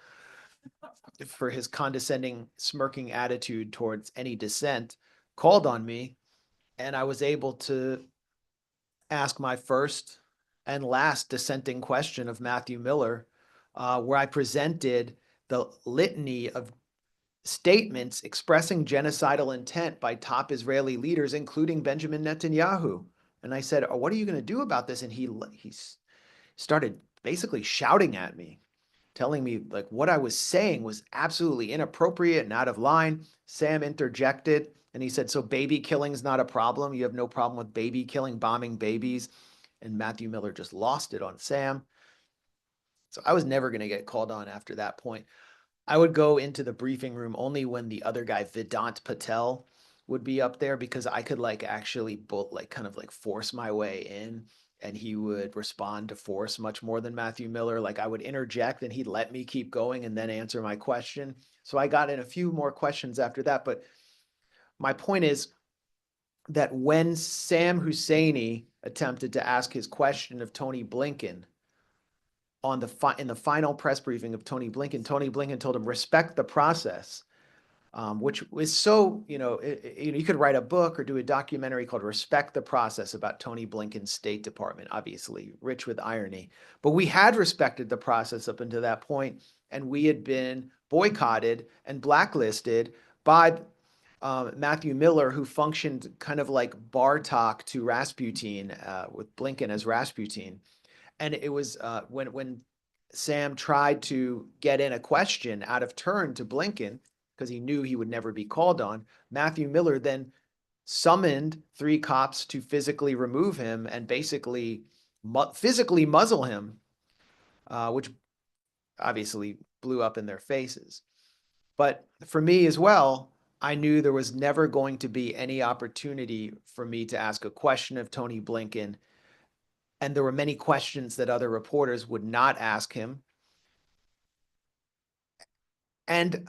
for his condescending, smirking attitude towards any dissent, called on me, and I was able to ask my first and last dissenting question of Matthew Miller, where I presented the litany of statements expressing genocidal intent by top Israeli leaders, including Benjamin Netanyahu. And I said, what are you going to do about this? And he started basically shouting at me, telling me like what I was saying was absolutely inappropriate and out of line. Sam interjected and he said, so baby killing is not a problem. You have no problem with baby killing, bombing babies. And Matthew Miller just lost it on Sam. So I was never going to get called on after that point. I would go into the briefing room only when the other guy, Vedant Patel, would be up there, because I could like actually kind of like force my way in, and he would respond to force much more than Matthew Miller. Like I would interject and he'd let me keep going and then answer my question. So I got in a few more questions after that. But my point is that when Sam Husseini attempted to ask his question of Tony Blinken, in the final press briefing of Tony Blinken told him, respect the process, which was so, you could write a book or do a documentary called Respect the Process about Tony Blinken's State Department, obviously rich with irony. But we had respected the process up until that point, and we had been boycotted and blacklisted by Matthew Miller, who functioned kind of like Bartok to Rasputin, with Blinken as Rasputin. And it was when Sam tried to get in a question out of turn to Blinken, because he knew he would never be called on, Matthew Miller then summoned 3 cops to physically remove him and basically physically muzzle him, which obviously blew up in their faces. But for me as well, I knew there was never going to be any opportunity for me to ask a question of Tony Blinken. And there were many questions that other reporters would not ask him. And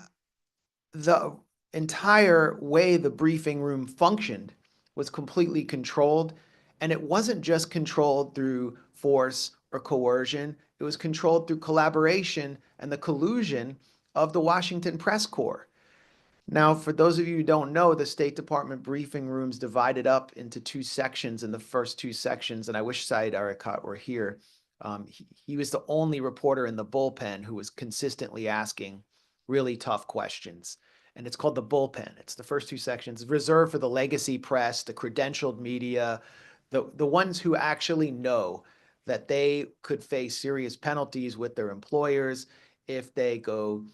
the entire way the briefing room functioned was completely controlled. And it wasn't just controlled through force or coercion. It was controlled through collaboration and the collusion of the Washington press corps. Now, for those of you who don't know, the State Department briefing rooms divided up into 2 sections. In the first 2 sections, and I wish Saeed Arakat were here, he was the only reporter in the bullpen who was consistently asking really tough questions. And it's called the bullpen. It's the first 2 sections, reserved for the legacy press, the credentialed media, the ones who actually know that they could face serious penalties with their employers if they go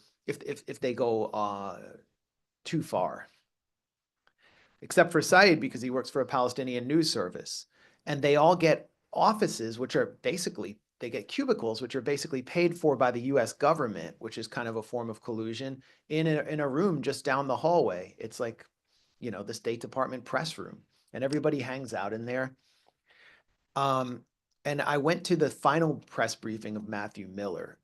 too far. Except for Saeed, because he works for a Palestinian news service. And they all get offices, which are basically, they get cubicles, which are basically paid for by the US government, which is kind of a form of collusion, in a room just down the hallway. It's like, the State Department press room, and everybody hangs out in there. And I went to the final press briefing of Matthew Miller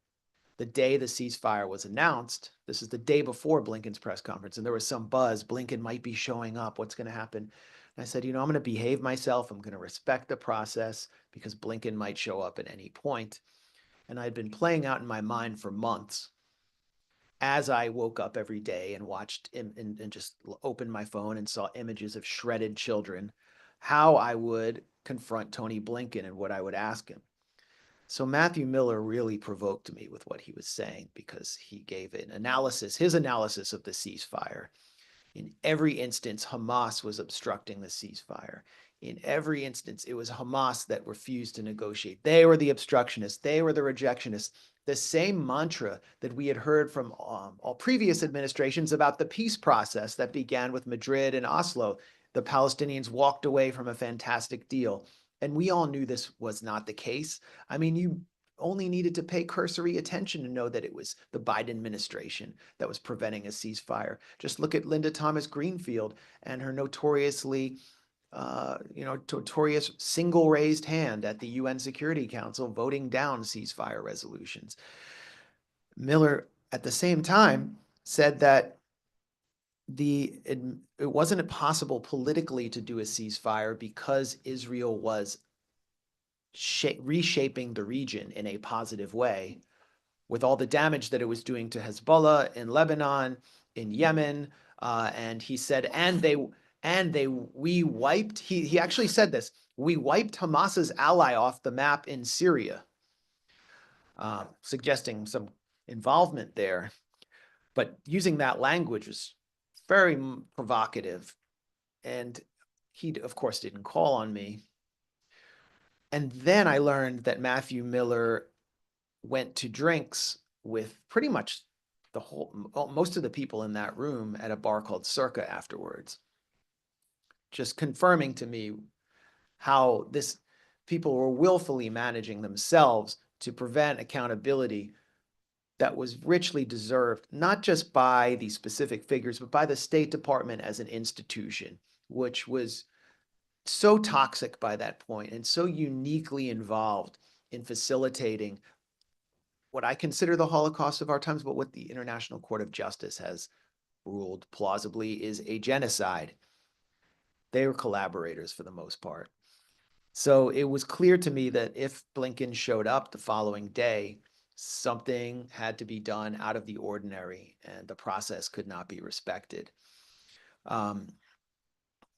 the day the ceasefire was announced. This is the day before Blinken's press conference, and there was some buzz. Blinken might be showing up. What's going to happen? And I said, I'm going to behave myself. I'm going to respect the process because Blinken might show up at any point. And I'd been playing out in my mind for months as I woke up every day and watched and just opened my phone and saw images of shredded children, how I would confront Tony Blinken and what I would ask him. So Matthew Miller really provoked me with what he was saying, because he gave his analysis of the ceasefire. In every instance, Hamas was obstructing the ceasefire. In every instance, it was Hamas that refused to negotiate. They were the obstructionists. They were the rejectionists. The same mantra that we had heard from all previous administrations about the peace process that began with Madrid and Oslo. The Palestinians walked away from a fantastic deal. And we all knew this was not the case. I mean, you only needed to pay cursory attention to know that it was the Biden administration that was preventing a ceasefire. Just look at Linda Thomas Greenfield and her notorious single raised hand at the UN Security Council voting down ceasefire resolutions. Miller, at the same time, said that it wasn't possible politically to do a ceasefire because Israel was reshaping the region in a positive way, with all the damage that it was doing to Hezbollah in Lebanon, in Yemen, and he said, we wiped. He actually said this. We wiped Hamas's ally off the map in Syria, suggesting some involvement there. But using that language was very provocative. And he, of course, didn't call on me. And then I learned that Matthew Miller went to drinks with pretty much most of the people in that room at a bar called Circa afterwards, just confirming to me how people were willfully managing themselves to prevent accountability that was richly deserved, not just by these specific figures, but by the State Department as an institution, which was so toxic by that point and so uniquely involved in facilitating what I consider the Holocaust of our times, but what the International Court of Justice has ruled plausibly is a genocide. They were collaborators for the most part. So it was clear to me that if Blinken showed up the following day, something had to be done out of the ordinary and the process could not be respected.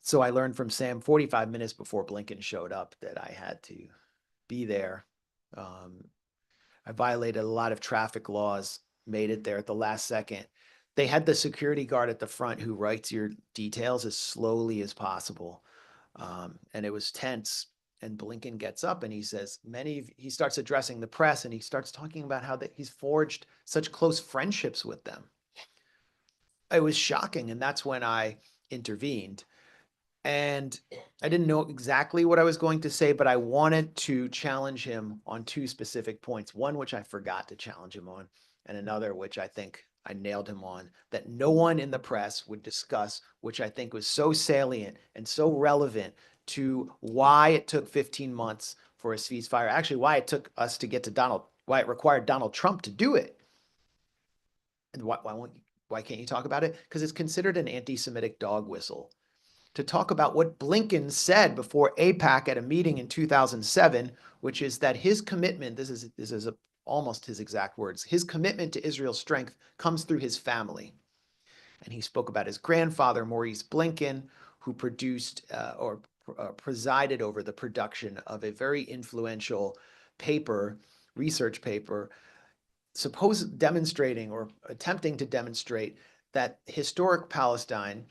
So I learned from Sam 45 minutes before Blinken showed up that I had to be there. I violated a lot of traffic laws, made it there at the last second. They had the security guard at the front who writes your details as slowly as possible. And it was tense. And Blinken gets up and he says, he starts addressing the press and he starts talking about how he's forged such close friendships with them. It was shocking. And that's when I intervened. And I didn't know exactly what I was going to say, but I wanted to challenge him on two specific points. One, which I forgot to challenge him on, and another, which I think I nailed him on, that no one in the press would discuss, which I think was so salient and so relevant to why it took 15 months for a ceasefire, actually why it took us to get to why it required Donald Trump to do it. And why can't you talk about it? Because it's considered an anti-Semitic dog whistle. To talk about what Blinken said before AIPAC at a meeting in 2007, which is that his commitment, this is almost his exact words, his commitment to Israel's strength comes through his family. And he spoke about his grandfather, Maurice Blinken, who produced presided over the production of a very influential paper, research paper, demonstrating or attempting to demonstrate that historic Palestine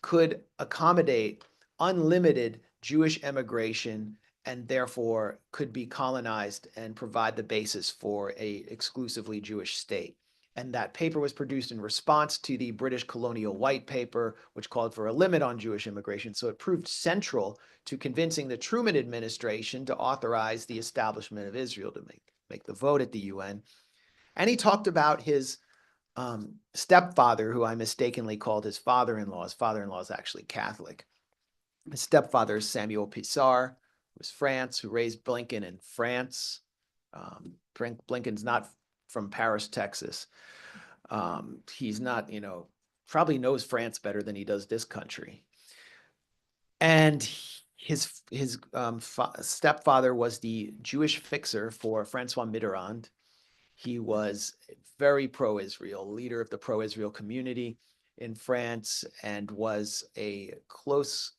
could accommodate unlimited Jewish immigration and therefore could be colonized and provide the basis for an exclusively Jewish state. And that paper was produced in response to the British colonial white paper, which called for a limit on Jewish immigration. So it proved central to convincing the Truman administration to authorize the establishment of Israel, to make the vote at the UN. And he talked about his stepfather, who I mistakenly called his father-in-law. His father-in-law is actually Catholic. His stepfather is Samuel Pissarr, who was France, who raised Blinken in France. Blinken's not from Paris, Texas. He's not, probably knows France better than he does this country. And his stepfather was the Jewish fixer for Francois Mitterrand. He was very pro-Israel, leader of the pro-Israel community in France, and was a close,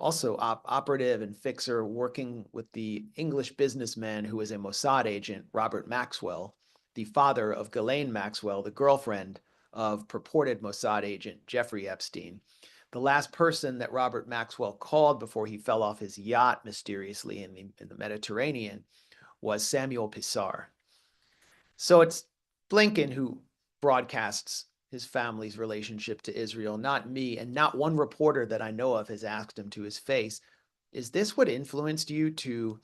also operative and fixer working with the English businessman who was a Mossad agent, Robert Maxwell, the father of Ghislaine Maxwell, the girlfriend of purported Mossad agent Jeffrey Epstein. The last person that Robert Maxwell called before he fell off his yacht mysteriously in the Mediterranean was Samuel Pissarr. So it's Blinken who broadcasts his family's relationship to Israel, not me, and not one reporter that I know of has asked him to his face, is this what influenced you to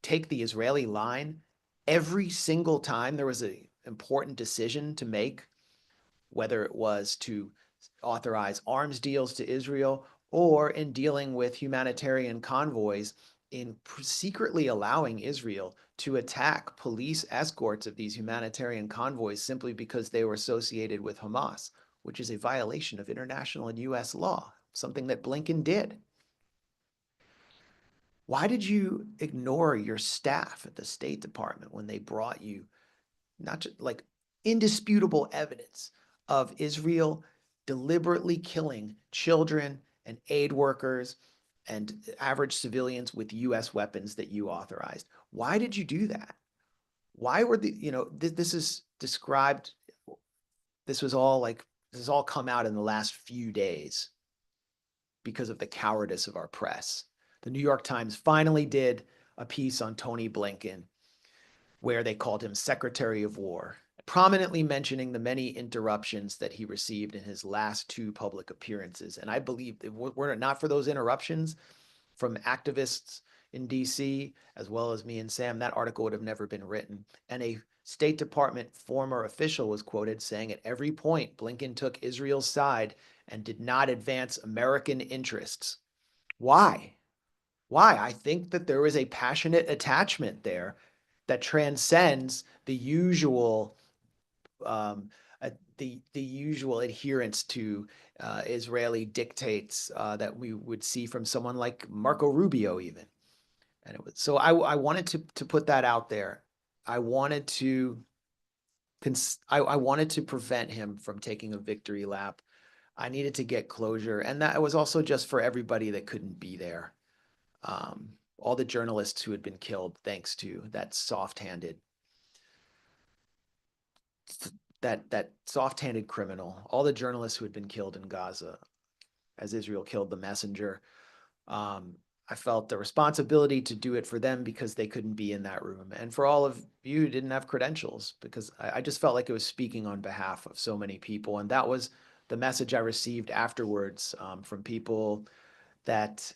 take the Israeli line every single time there was an important decision to make, whether it was to authorize arms deals to Israel or in dealing with humanitarian convoys, in secretly allowing Israel to attack police escorts of these humanitarian convoys simply because they were associated with Hamas, which is a violation of international and U.S. law, something that Blinken did. Why did you ignore your staff at the State Department when they brought you not just like indisputable evidence of Israel deliberately killing children and aid workers and average civilians with US weapons that you authorized? Why did you do that? Why were this is described, this was all like, this has all come out in the last few days because of the cowardice of our press. The New York Times finally did a piece on Tony Blinken where they called him Secretary of War, prominently mentioning the many interruptions that he received in his last two public appearances. And I believe that were it not for those interruptions from activists in DC, as well as me and Sam, that article would have never been written. And a State Department former official was quoted saying at every point, Blinken took Israel's side and did not advance American interests. Why? Why? I think that there is a passionate attachment there that transcends the usual the usual adherence to Israeli dictates that we would see from someone like Marco Rubio even. And it was, so I wanted to put that out there. I wanted to I wanted to prevent him from taking a victory lap. I needed to get closure, and that was also just for everybody that couldn't be there. All the journalists who had been killed thanks to that soft-handed criminal, all the journalists who had been killed in Gaza as Israel killed the messenger. I felt the responsibility to do it for them because they couldn't be in that room. And for all of you who didn't have credentials, because I just felt like it was speaking on behalf of so many people. And that was the message I received afterwards from people that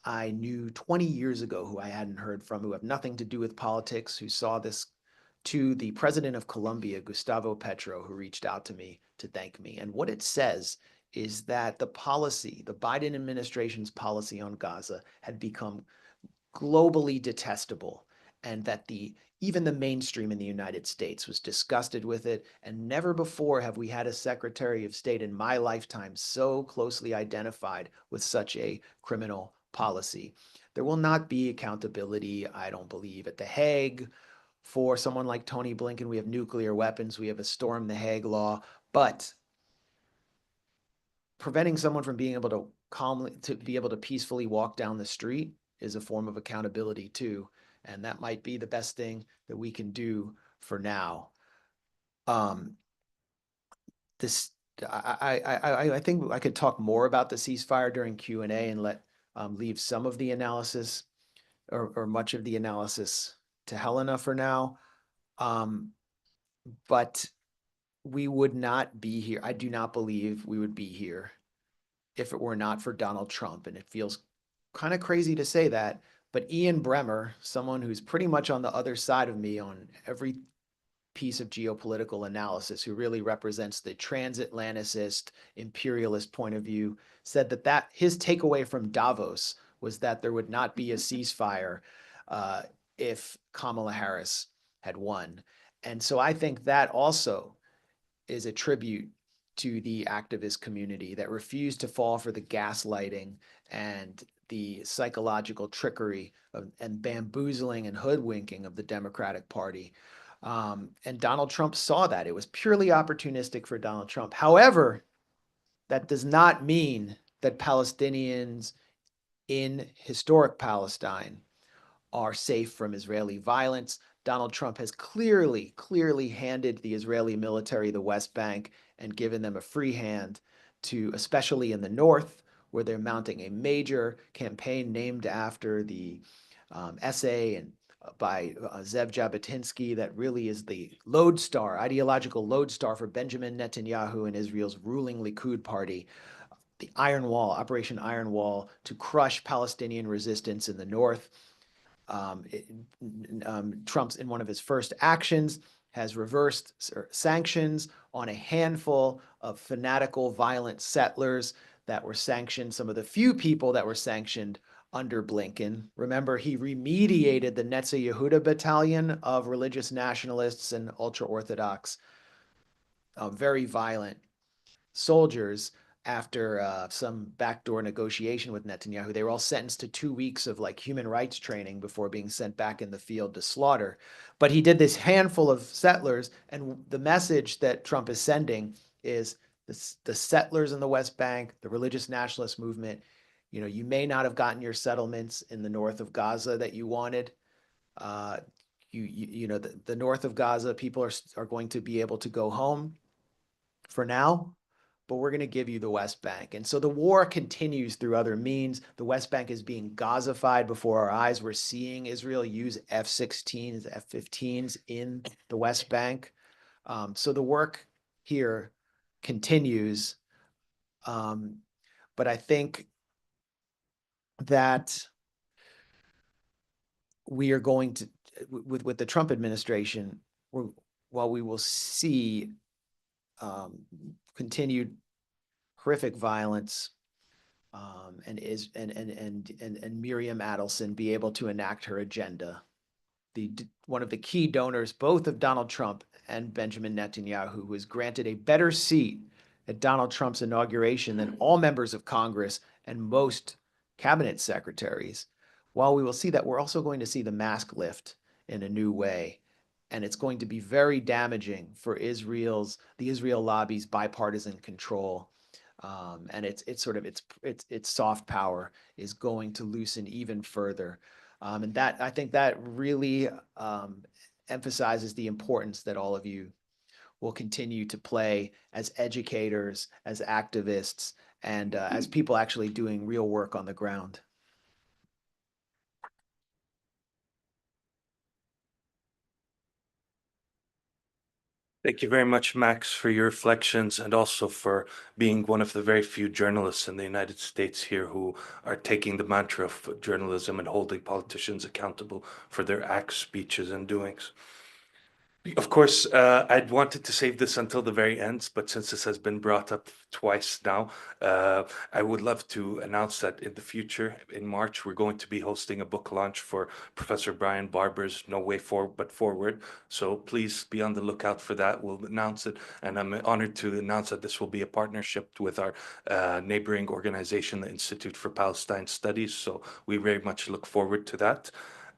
I knew 20 years ago who I hadn't heard from, who have nothing to do with politics, who saw this, to the president of Colombia, Gustavo Petro, who reached out to me to thank me. And what it says is that the policy, the Biden administration's policy on Gaza had become globally detestable, and that even the mainstream in the United States was disgusted with it. And never before have we had a Secretary of State in my lifetime so closely identified with such a criminal policy. There will not be accountability, I don't believe, at The Hague for someone like Tony Blinken. We have nuclear weapons. We have a Storm the Hague law. But preventing someone from being able to peacefully walk down the street is a form of accountability too. And that might be the best thing that we can do for now. I think I could talk more about the ceasefire during Q&A and leave some of the analysis or much of the analysis to Helena for now. But we would not be here. I do not believe we would be here if it were not for Donald Trump. And it feels kind of crazy to say that, but Ian Bremmer, someone who's pretty much on the other side of me on every piece of geopolitical analysis, who really represents the transatlanticist imperialist point of view, said that his takeaway from Davos was that there would not be a ceasefire if Kamala Harris had won. And so I think that also is a tribute to the activist community that refused to fall for the gaslighting and the psychological trickery and bamboozling and hoodwinking of the Democratic Party. And Donald Trump saw that. It was purely opportunistic for Donald Trump. However, that does not mean that Palestinians in historic Palestine are safe from Israeli violence. Donald Trump has clearly handed the Israeli military the West Bank and given them a free hand to, especially in the north, where they're mounting a major campaign named after the essay by Zev Jabotinsky that really is the ideological lodestar for Benjamin Netanyahu and Israel's ruling Likud party. The Iron Wall, Operation Iron Wall, to crush Palestinian resistance in the north. Trump's, in one of his first actions, has reversed sanctions on a handful of fanatical, violent settlers that were sanctioned, some of the few people that were sanctioned under Blinken. Remember, he remediated the Netzah Yehuda battalion of religious nationalists and ultra-Orthodox, very violent soldiers after some backdoor negotiation with Netanyahu. They were all sentenced to 2 weeks of like human rights training before being sent back in the field to slaughter. But he did this handful of settlers, and the message that Trump is sending is the settlers in the West Bank, the religious nationalist movement, you know, you may not have gotten your settlements in the north of Gaza that you wanted. You know, the north of Gaza, people are going to be able to go home for now, but we're going to give you the West Bank. And so the war continues through other means. The West Bank is being Gazified before our eyes. We're seeing Israel use F-16s, F-15s in the West Bank. So the work here continues. But I think that we are going to, with the Trump administration, while we will see continued horrific violence, and Miriam Adelson be able to enact her agenda. One of the key donors, both of Donald Trump and Benjamin Netanyahu, was granted a better seat at Donald Trump's inauguration than all members of Congress and most cabinet secretaries. While we will see that, we're also going to see the mask lift in a new way. And it's going to be very damaging for the Israel lobby's bipartisan control. And its soft power is going to loosen even further. And that, I think that really emphasizes the importance that all of you will continue to play as educators, as activists, and as people actually doing real work on the ground. Thank you very much, Max, for your reflections and also for being one of the very few journalists in the United States here who are taking the mantra of journalism and holding politicians accountable for their acts, speeches, and doings. Of course, I'd wanted to save this until the very end, but since this has been brought up twice now, I would love to announce that in the future, in March, we're going to be hosting a book launch for Professor Brian Barber's No Way Forward But Forward. So please be on the lookout for that. We'll announce it, and I'm honored to announce that this will be a partnership with our neighboring organization, the Institute for Palestine Studies. So we very much look forward to that.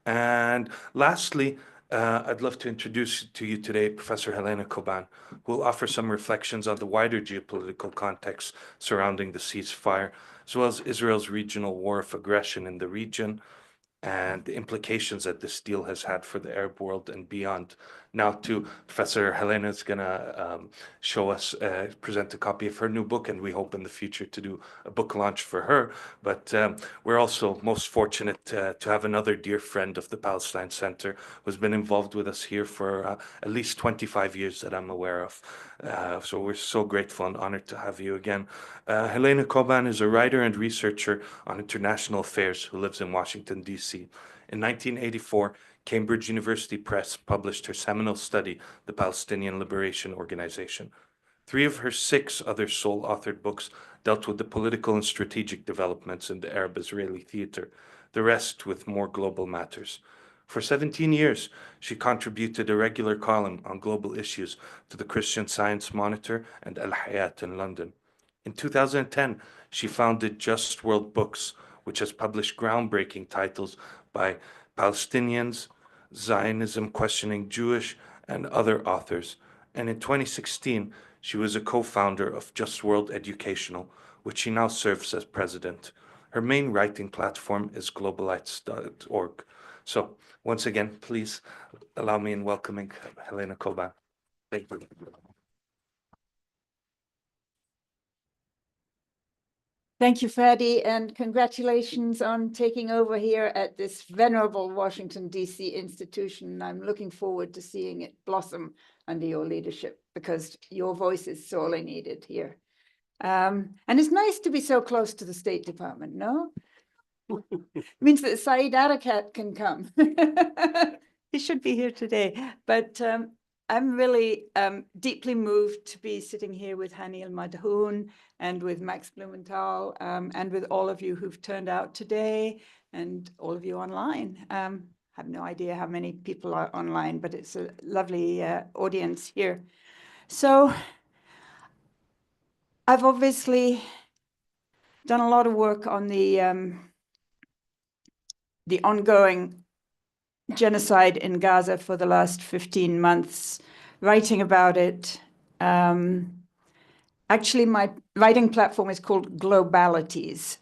And lastly, I'd love to introduce to you today Professor Helena Cobban, who will offer some reflections on the wider geopolitical context surrounding the ceasefire, as well as Israel's regional war of aggression in the region and the implications that this deal has had for the Arab world and beyond. Now, Professor Helena is going to show us, present a copy of her new book, and we hope in the future to do a book launch for her. But we're also most fortunate to have another dear friend of the Palestine Center who's been involved with us here for at least 25 years that I'm aware of. So we're so grateful and honored to have you again. Helena Cobban is a writer and researcher on international affairs who lives in Washington, D.C. In 1984, Cambridge University Press published her seminal study, The Palestinian Liberation Organization. 3 of her 6 other sole-authored books dealt with the political and strategic developments in the Arab-Israeli theater, the rest with more global matters. For 17 years, she contributed a regular column on global issues to the Christian Science Monitor and Al Hayat in London. In 2010, she founded Just World Books, which has published groundbreaking titles by Palestinians, Zionism Questioning Jewish, and other authors. And in 2016, she was a co-founder of Just World Educational, which she now serves as president. Her main writing platform is globalites.org. So once again, please allow me in welcoming Helena Cobban. Thank you. Thank you, Fadi, and congratulations on taking over here at this venerable Washington, D.C. institution. I'm looking forward to seeing it blossom under your leadership because your voice is sorely needed here. And it's nice to be so close to the State Department, no? It means that Saeed Arakat can come. He should be here today. But I'm really deeply moved to be sitting here with Hani Almadhoun and with Max Blumenthal and with all of you who've turned out today and all of you online. I have no idea how many people are online, but it's a lovely audience here. So I've obviously done a lot of work on the ongoing genocide in Gaza for the last 15 months, writing about it. Actually, my writing platform is called Globalities.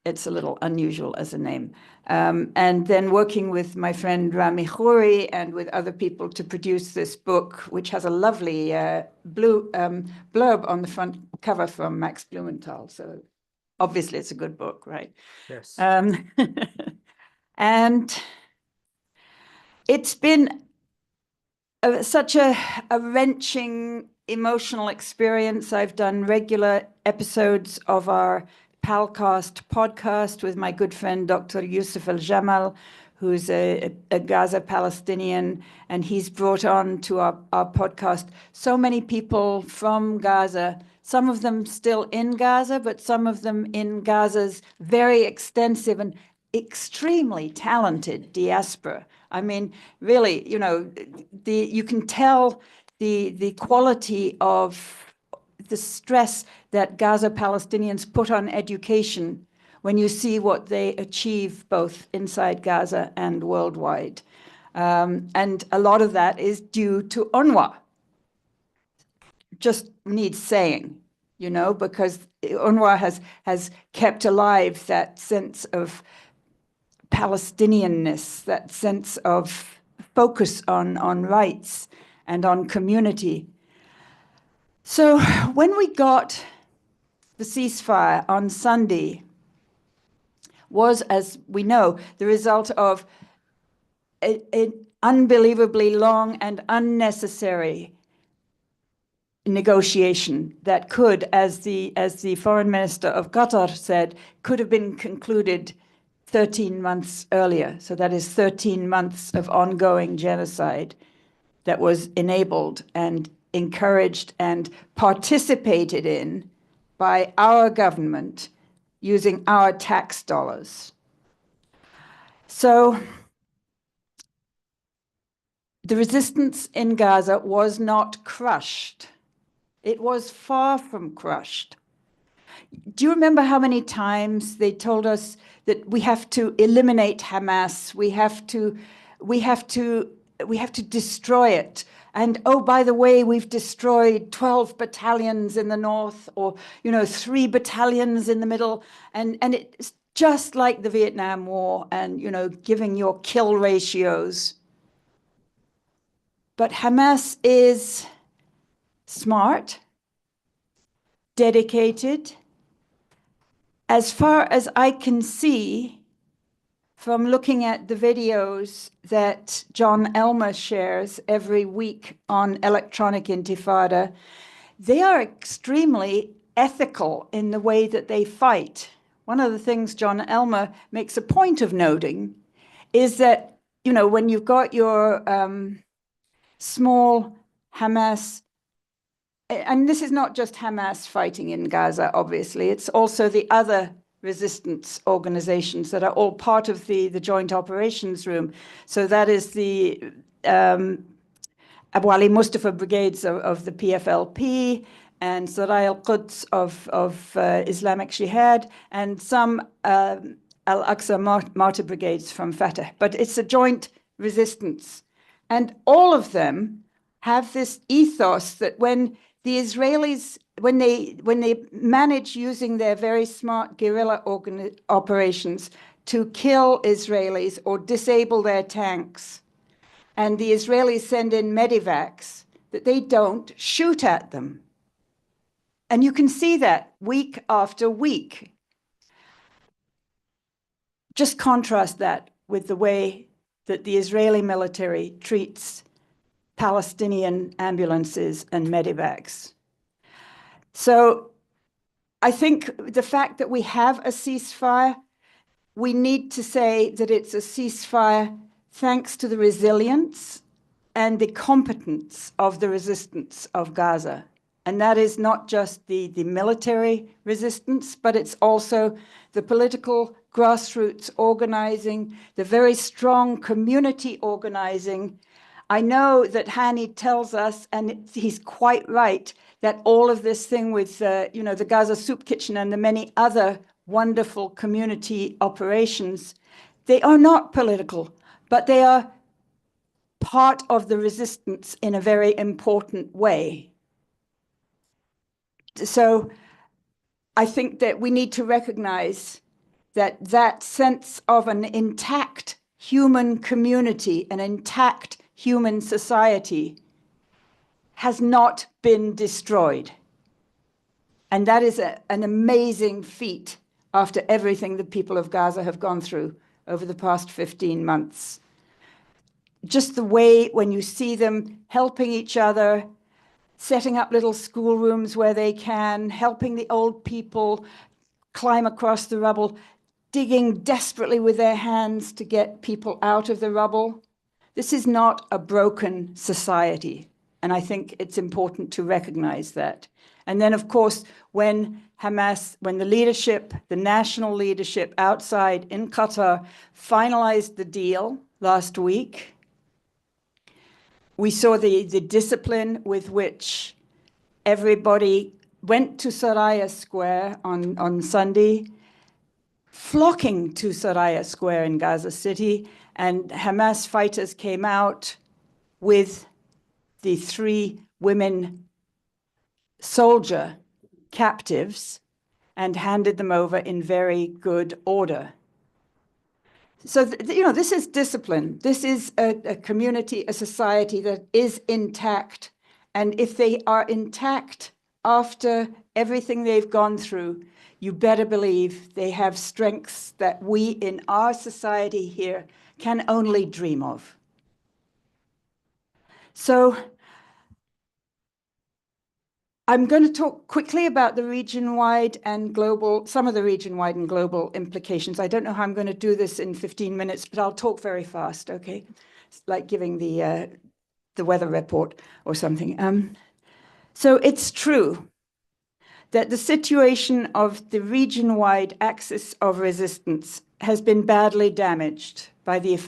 It's a little unusual as a name. And then working with my friend Rami Khouri and with other people to produce this book, which has a lovely blue blurb on the front cover from Max Blumenthal. So obviously it's a good book, right? Yes. And it's been such a wrenching emotional experience. I've done regular episodes of our Palcast podcast with my good friend, Dr. Yusuf Al-Jamal, who's a Gaza Palestinian, and he's brought on to our podcast so many people from Gaza, some of them still in Gaza, but some of them in Gaza's very extensive and extremely talented diaspora. I mean, really, you know, you can tell the quality of the stress that Gaza Palestinians put on education when you see what they achieve both inside Gaza and worldwide. And a lot of that is due to UNRWA. Just needs saying, you know, because UNRWA has kept alive that sense of Palestinianness, that sense of focus on rights and on community. So when we got the ceasefire on Sunday, was, as we know, the result of an unbelievably long and unnecessary negotiation that could, as the foreign minister of Qatar said, could have been concluded 13 months earlier. So that is 13 months of ongoing genocide that was enabled and encouraged and participated in by our government using our tax dollars. So the resistance in Gaza was not crushed. It was far from crushed. Do you remember how many times they told us that we have to eliminate Hamas, we have to destroy it? And oh, by the way, we've destroyed 12 battalions in the north, or 3 battalions in the middle, and it's just like the Vietnam War, and giving your kill ratios. But Hamas is smart, dedicated. As far as I can see from looking at the videos that John Elmer shares every week on Electronic Intifada, they are extremely ethical in the way that they fight. One of the things John Elmer makes a point of noting is that, when you've got your small Hamas, and this is not just Hamas fighting in Gaza, obviously, it's also the other resistance organizations that are all part of the Joint Operations Room. So that is the Abu Ali Mustafa brigades of the PFLP, and Sarai al-Quds of Islamic Jihad, and some Al-Aqsa Martyr brigades from Fatah. But it's a joint resistance. And all of them have this ethos that when the Israelis, when they manage using their very smart guerrilla operations to kill Israelis or disable their tanks, and the Israelis send in medivacs, that they don't shoot at them. And you can see that week after week. Just contrast that with the way that the Israeli military treats Palestinian ambulances and medivacs. So I think the fact that we have a ceasefire, we need to say that it's a ceasefire thanks to the resilience and the competence of the resistance of Gaza. And that is not just the military resistance, but it's also the political grassroots organizing, the very strong community organizing. I know that Hani tells us, and he's quite right, that all of this thing with, the Gaza Soup Kitchen and the many other wonderful community operations, they are not political, but they are part of the resistance in a very important way. So I think that we need to recognize that that sense of an intact human community, an intact human society, has not been destroyed. And that is an amazing feat after everything the people of Gaza have gone through over the past 15 months. Just the way when you see them helping each other, setting up little schoolrooms where they can, helping the old people climb across the rubble, digging desperately with their hands to get people out of the rubble. This is not a broken society. And I think it's important to recognize that. And then, of course, when the leadership, the national leadership outside in Qatar finalized the deal last week, we saw the discipline with which everybody went to Saraya Square on Sunday, flocking to Saraya Square in Gaza City, and Hamas fighters came out with the 3 women soldier captives and handed them over in very good order. So, this is discipline. This is a community, a society that is intact. And if they are intact after everything they've gone through, you better believe they have strengths that we in our society here can only dream of. So I'm going to talk quickly about the region-wide and global, some of the region-wide and global implications. I don't know how I'm going to do this in 15 minutes, but I'll talk very fast, okay? It's like giving the weather report or something. So it's true that the situation of the region-wide axis of resistance has been badly damaged by the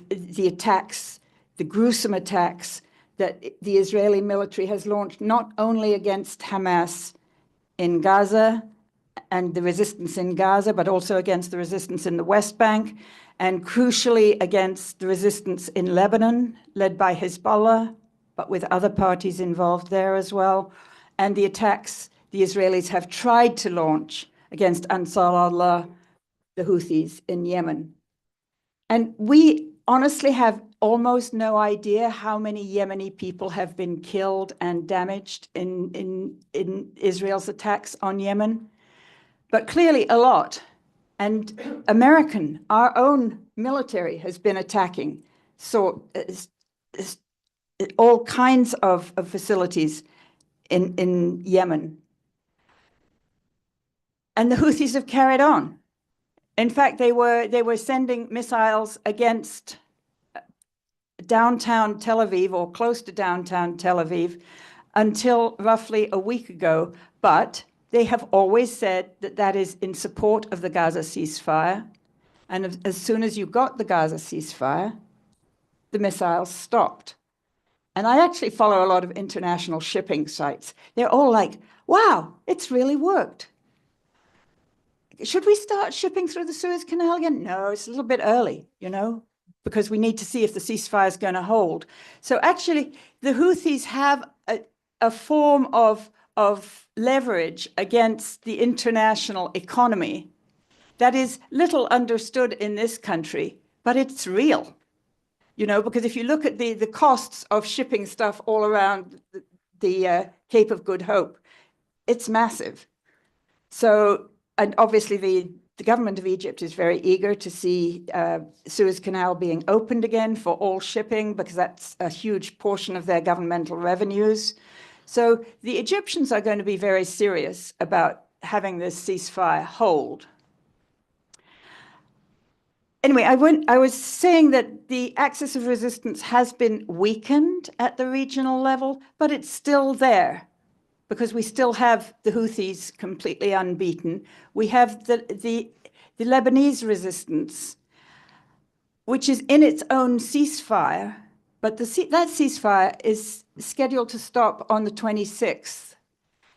attacks, the gruesome attacks that the Israeli military has launched not only against Hamas in Gaza and the resistance in Gaza, but also against the resistance in the West Bank, and crucially against the resistance in Lebanon, led by Hezbollah, but with other parties involved there as well, and the attacks the Israelis have tried to launch against Ansar Allah, the Houthis in Yemen. And we honestly have almost no idea how many Yemeni people have been killed and damaged in Israel's attacks on Yemen, but clearly a lot. And our own military has been attacking all kinds of facilities in Yemen. And the Houthis have carried on. In fact, they were sending missiles against downtown Tel Aviv or close to downtown Tel Aviv until roughly a week ago. But they have always said that that is in support of the Gaza ceasefire. And as soon as you got the Gaza ceasefire, the missiles stopped. And I actually follow a lot of international shipping sites. They're all like, wow, it's really worked. Should we start shipping through the Suez Canal again? No, it's a little bit early, because we need to see if the ceasefire is going to hold. So actually, the Houthis have a form of leverage against the international economy that is little understood in this country, but it's real. Because if you look at the costs of shipping stuff all around the Cape of Good Hope, it's massive. So, and obviously the government of Egypt is very eager to see Suez Canal being opened again for all shipping, because that's a huge portion of their governmental revenues. So the Egyptians are going to be very serious about having this ceasefire hold. Anyway, I was saying that the axis of resistance has been weakened at the regional level, but it's still there, because we still have the Houthis completely unbeaten. We have the Lebanese resistance, which is in its own ceasefire, But that ceasefire is scheduled to stop on the 26th.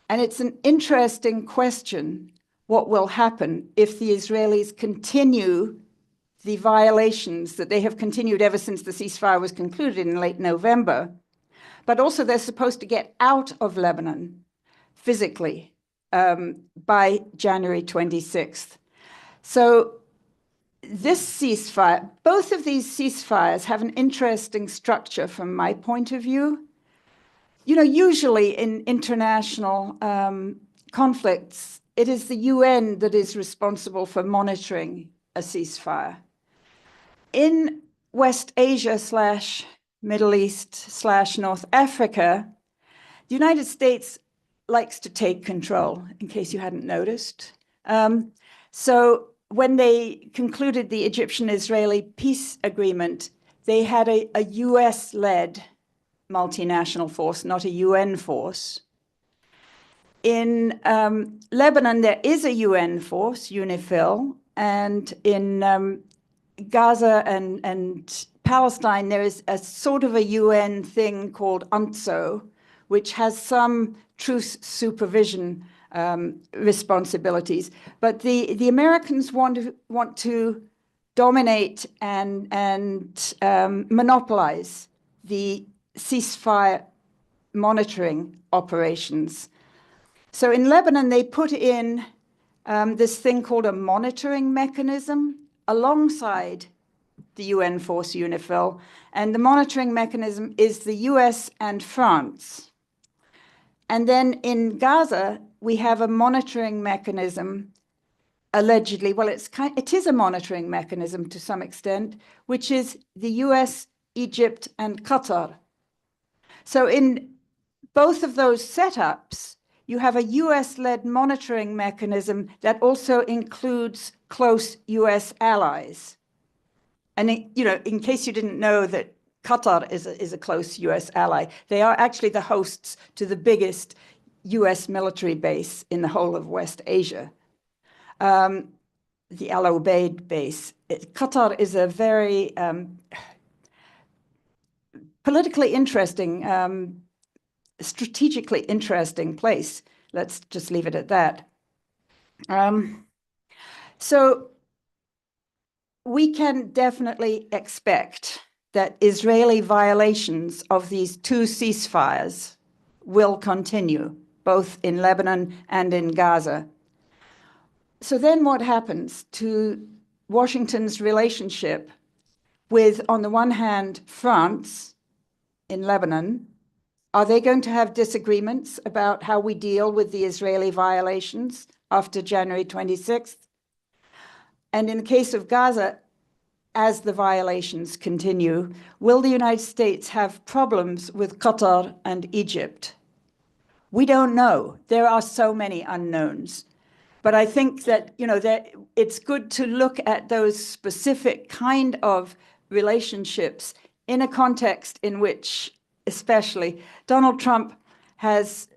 And it's an interesting question, what will happen if the Israelis continue the violations that they have continued ever since the ceasefire was concluded in late November. But also they're supposed to get out of Lebanon physically by January 26th. So this ceasefire, both of these ceasefires have an interesting structure from my point of view. You know, usually in international conflicts, it is the UN that is responsible for monitoring a ceasefire. In West Asia / Middle East / North Africa, the United States likes to take control, in case you hadn't noticed. So when they concluded the Egyptian-Israeli peace agreement, they had a US-led multinational force, not a UN force. In Lebanon, there is a UN force, UNIFIL, and in Gaza and Palestine, there is a sort of a UN thing called UNTSO, which has some truce supervision responsibilities. But the Americans want to dominate and monopolize the ceasefire monitoring operations. So in Lebanon, they put in this thing called a monitoring mechanism alongside the UN force UNIFIL, and the monitoring mechanism is the US and France. And then in Gaza, we have a monitoring mechanism, allegedly, well, it is a monitoring mechanism to some extent, which is the US, Egypt, and Qatar. So in both of those setups, you have a US-led monitoring mechanism that also includes close US allies. And you know, in case you didn't know that Qatar is a close US ally, they are actually the hosts to the biggest US military base in the whole of West Asia, the Al Ubaid base. Qatar is a very politically interesting, strategically interesting place. Let's just leave it at that. So we can definitely expect that Israeli violations of these two ceasefires will continue, both in Lebanon and in Gaza. So then what happens to Washington's relationship with, on the one hand, France in Lebanon? Are they going to have disagreements about how we deal with the Israeli violations after January 26th? And in the case of Gaza, as the violations continue, will the United States have problems with Qatar and Egypt? We don't know. There are so many unknowns. But I think that, you know, that it's good to look at those specific kind of relationships in a context in which, especially, Donald Trump has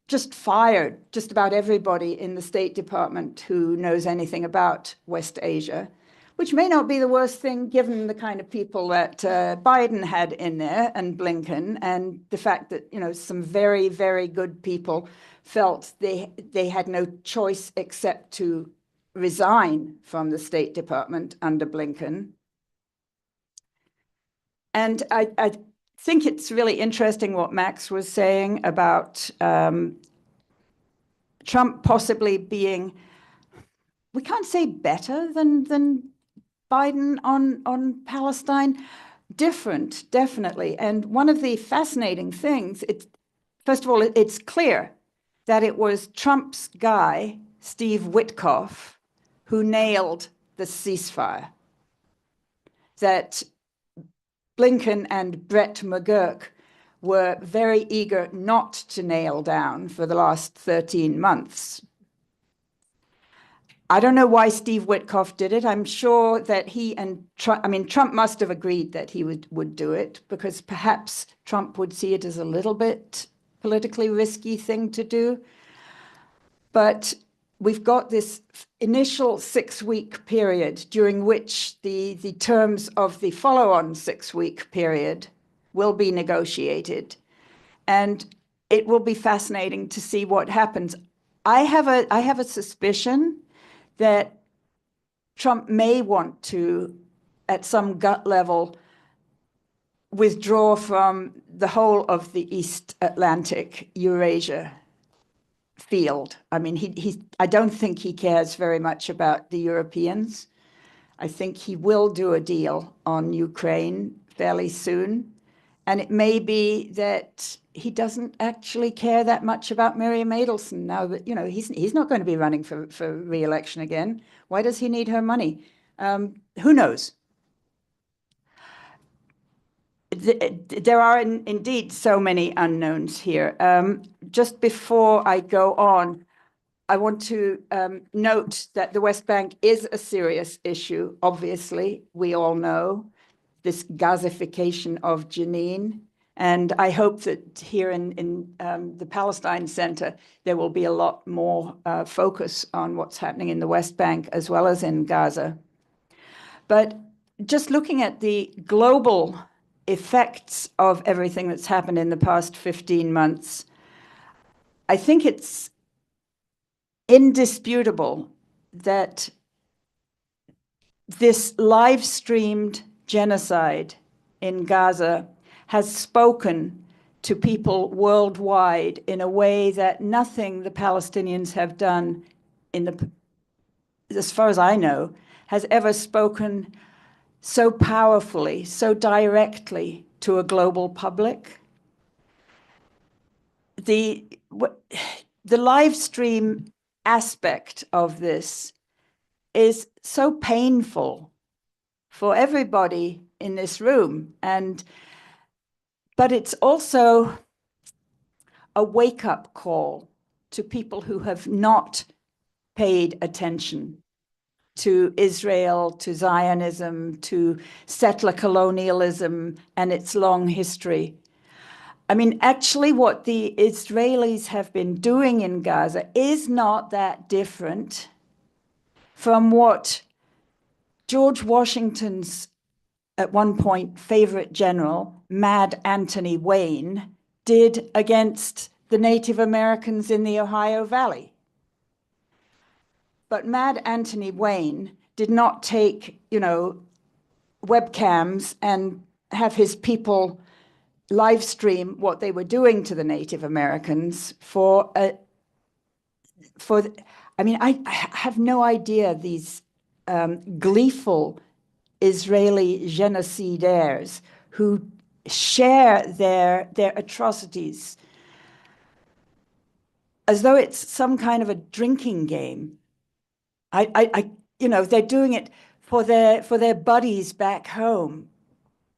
just fired just about everybody in the State Department who knows anything about West Asia, which may not be the worst thing given the kind of people that Biden had in there and Blinken, and the fact that, you know, some very, very good people felt they had no choice except to resign from the State Department under Blinken. And I think it's really interesting what Max was saying about Trump possibly being, we can't say better than Biden on Palestine, different, definitely. And one of the fascinating things, first of all, it's clear that it was Trump's guy, Steve Witkoff, who nailed the ceasefire. That Blinken and Brett McGurk were very eager not to nail down for the last 13 months. I don't know why Steve Witkoff did it. I'm sure that he and Trump, I mean, Trump must have agreed that he would do it, because perhaps Trump would see it as a little bit politically risky thing to do. But we've got this initial 6-week period during which the terms of the follow-on 6-week period will be negotiated. And it will be fascinating to see what happens. I have a suspicion that Trump may want to, at some gut level, withdraw from the whole of the East Atlantic, Eurasia field. I mean, I don't think he cares very much about the Europeans. I think he will do a deal on Ukraine fairly soon. And it may be that he doesn't actually care that much about Miriam Adelson now that, you know, he's not going to be running for re-election again. Why does he need her money? Who knows? There are indeed so many unknowns here. Just before I go on, I want to note that the West Bank is a serious issue, obviously, we all know, this Gazification of Jenin. And I hope that here in the Palestine Center, there will be a lot more focus on what's happening in the West Bank as well as in Gaza. But just looking at the global effects of everything that's happened in the past 15 months, I think it's indisputable that this live-streamed genocide in Gaza has spoken to people worldwide in a way that nothing the Palestinians have done as far as I know, has ever spoken so powerfully, so directly to a global public. The live stream aspect of this is so painful for everybody in this room, but it's also a wake-up call to people who have not paid attention to Israel, to Zionism, to settler colonialism and its long history. I mean, actually what the Israelis have been doing in Gaza is not that different from what George Washington's, at one point, favorite general, Mad Anthony Wayne, did against the Native Americans in the Ohio Valley. But Mad Anthony Wayne did not take, you know, webcams and have his people live stream what they were doing to the Native Americans I mean, I have no idea these gleeful Israeli genocidaires who share their atrocities as though it's some kind of a drinking game. You know, they're doing it for their buddies back home,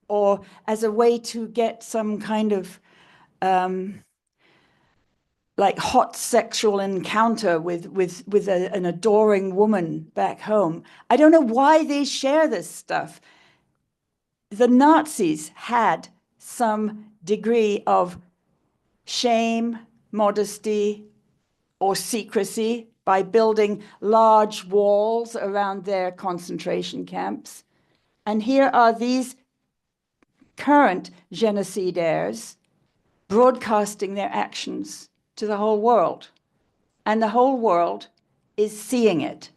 or as a way to get some kind of like hot sexual encounter with an adoring woman back home. I don't know why they share this stuff. The Nazis had some degree of shame, modesty, or secrecy by building large walls around their concentration camps. And here are these current genocidaires broadcasting their actions to the whole world. And the whole world is seeing it.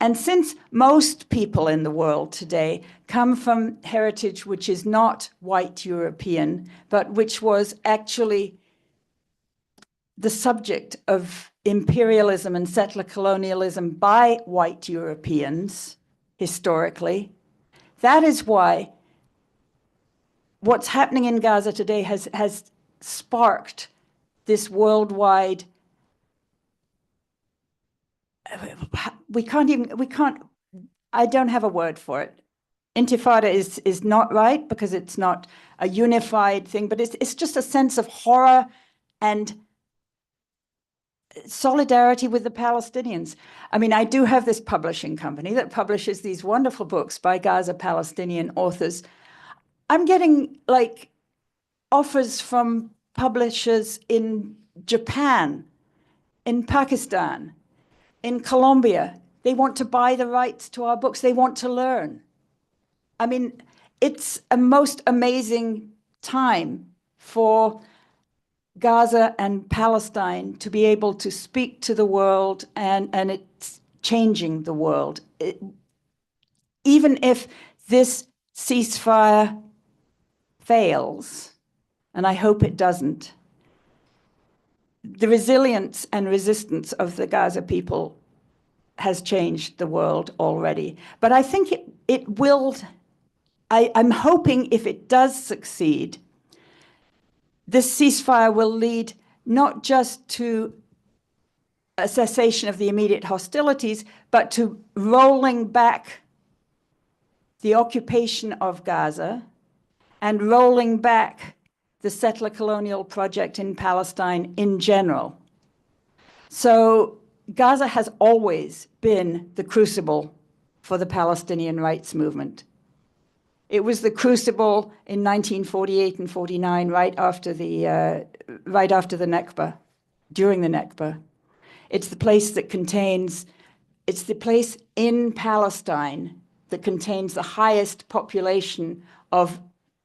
And since most people in the world today come from heritage which is not white European, but which was actually the subject of imperialism and settler colonialism by white Europeans historically, that is why what's happening in Gaza today has sparked this worldwide, I don't have a word for it. Intifada is not right because it's not a unified thing, but it's just a sense of horror and solidarity with the Palestinians. I mean, I do have this publishing company that publishes these wonderful books by Gaza Palestinian authors. I'm getting like offers from publishers in Japan, in Pakistan, in Colombia. They want to buy the rights to our books. They want to learn. I mean, it's a most amazing time for Gaza and Palestine to be able to speak to the world, and it's changing the world. Even if this ceasefire fails, and I hope it doesn't, the resilience and resistance of the Gaza people has changed the world already. But I think it will, I'm hoping if it does succeed, this ceasefire will lead not just to a cessation of the immediate hostilities, but to rolling back the occupation of Gaza and rolling back the settler colonial project in Palestine in general. So Gaza has always been the crucible for the Palestinian rights movement. It was the crucible in 1948 and 49, right after the Nakba, during the Nakba. It's the place that contains, it's the place in Palestine that contains the highest population of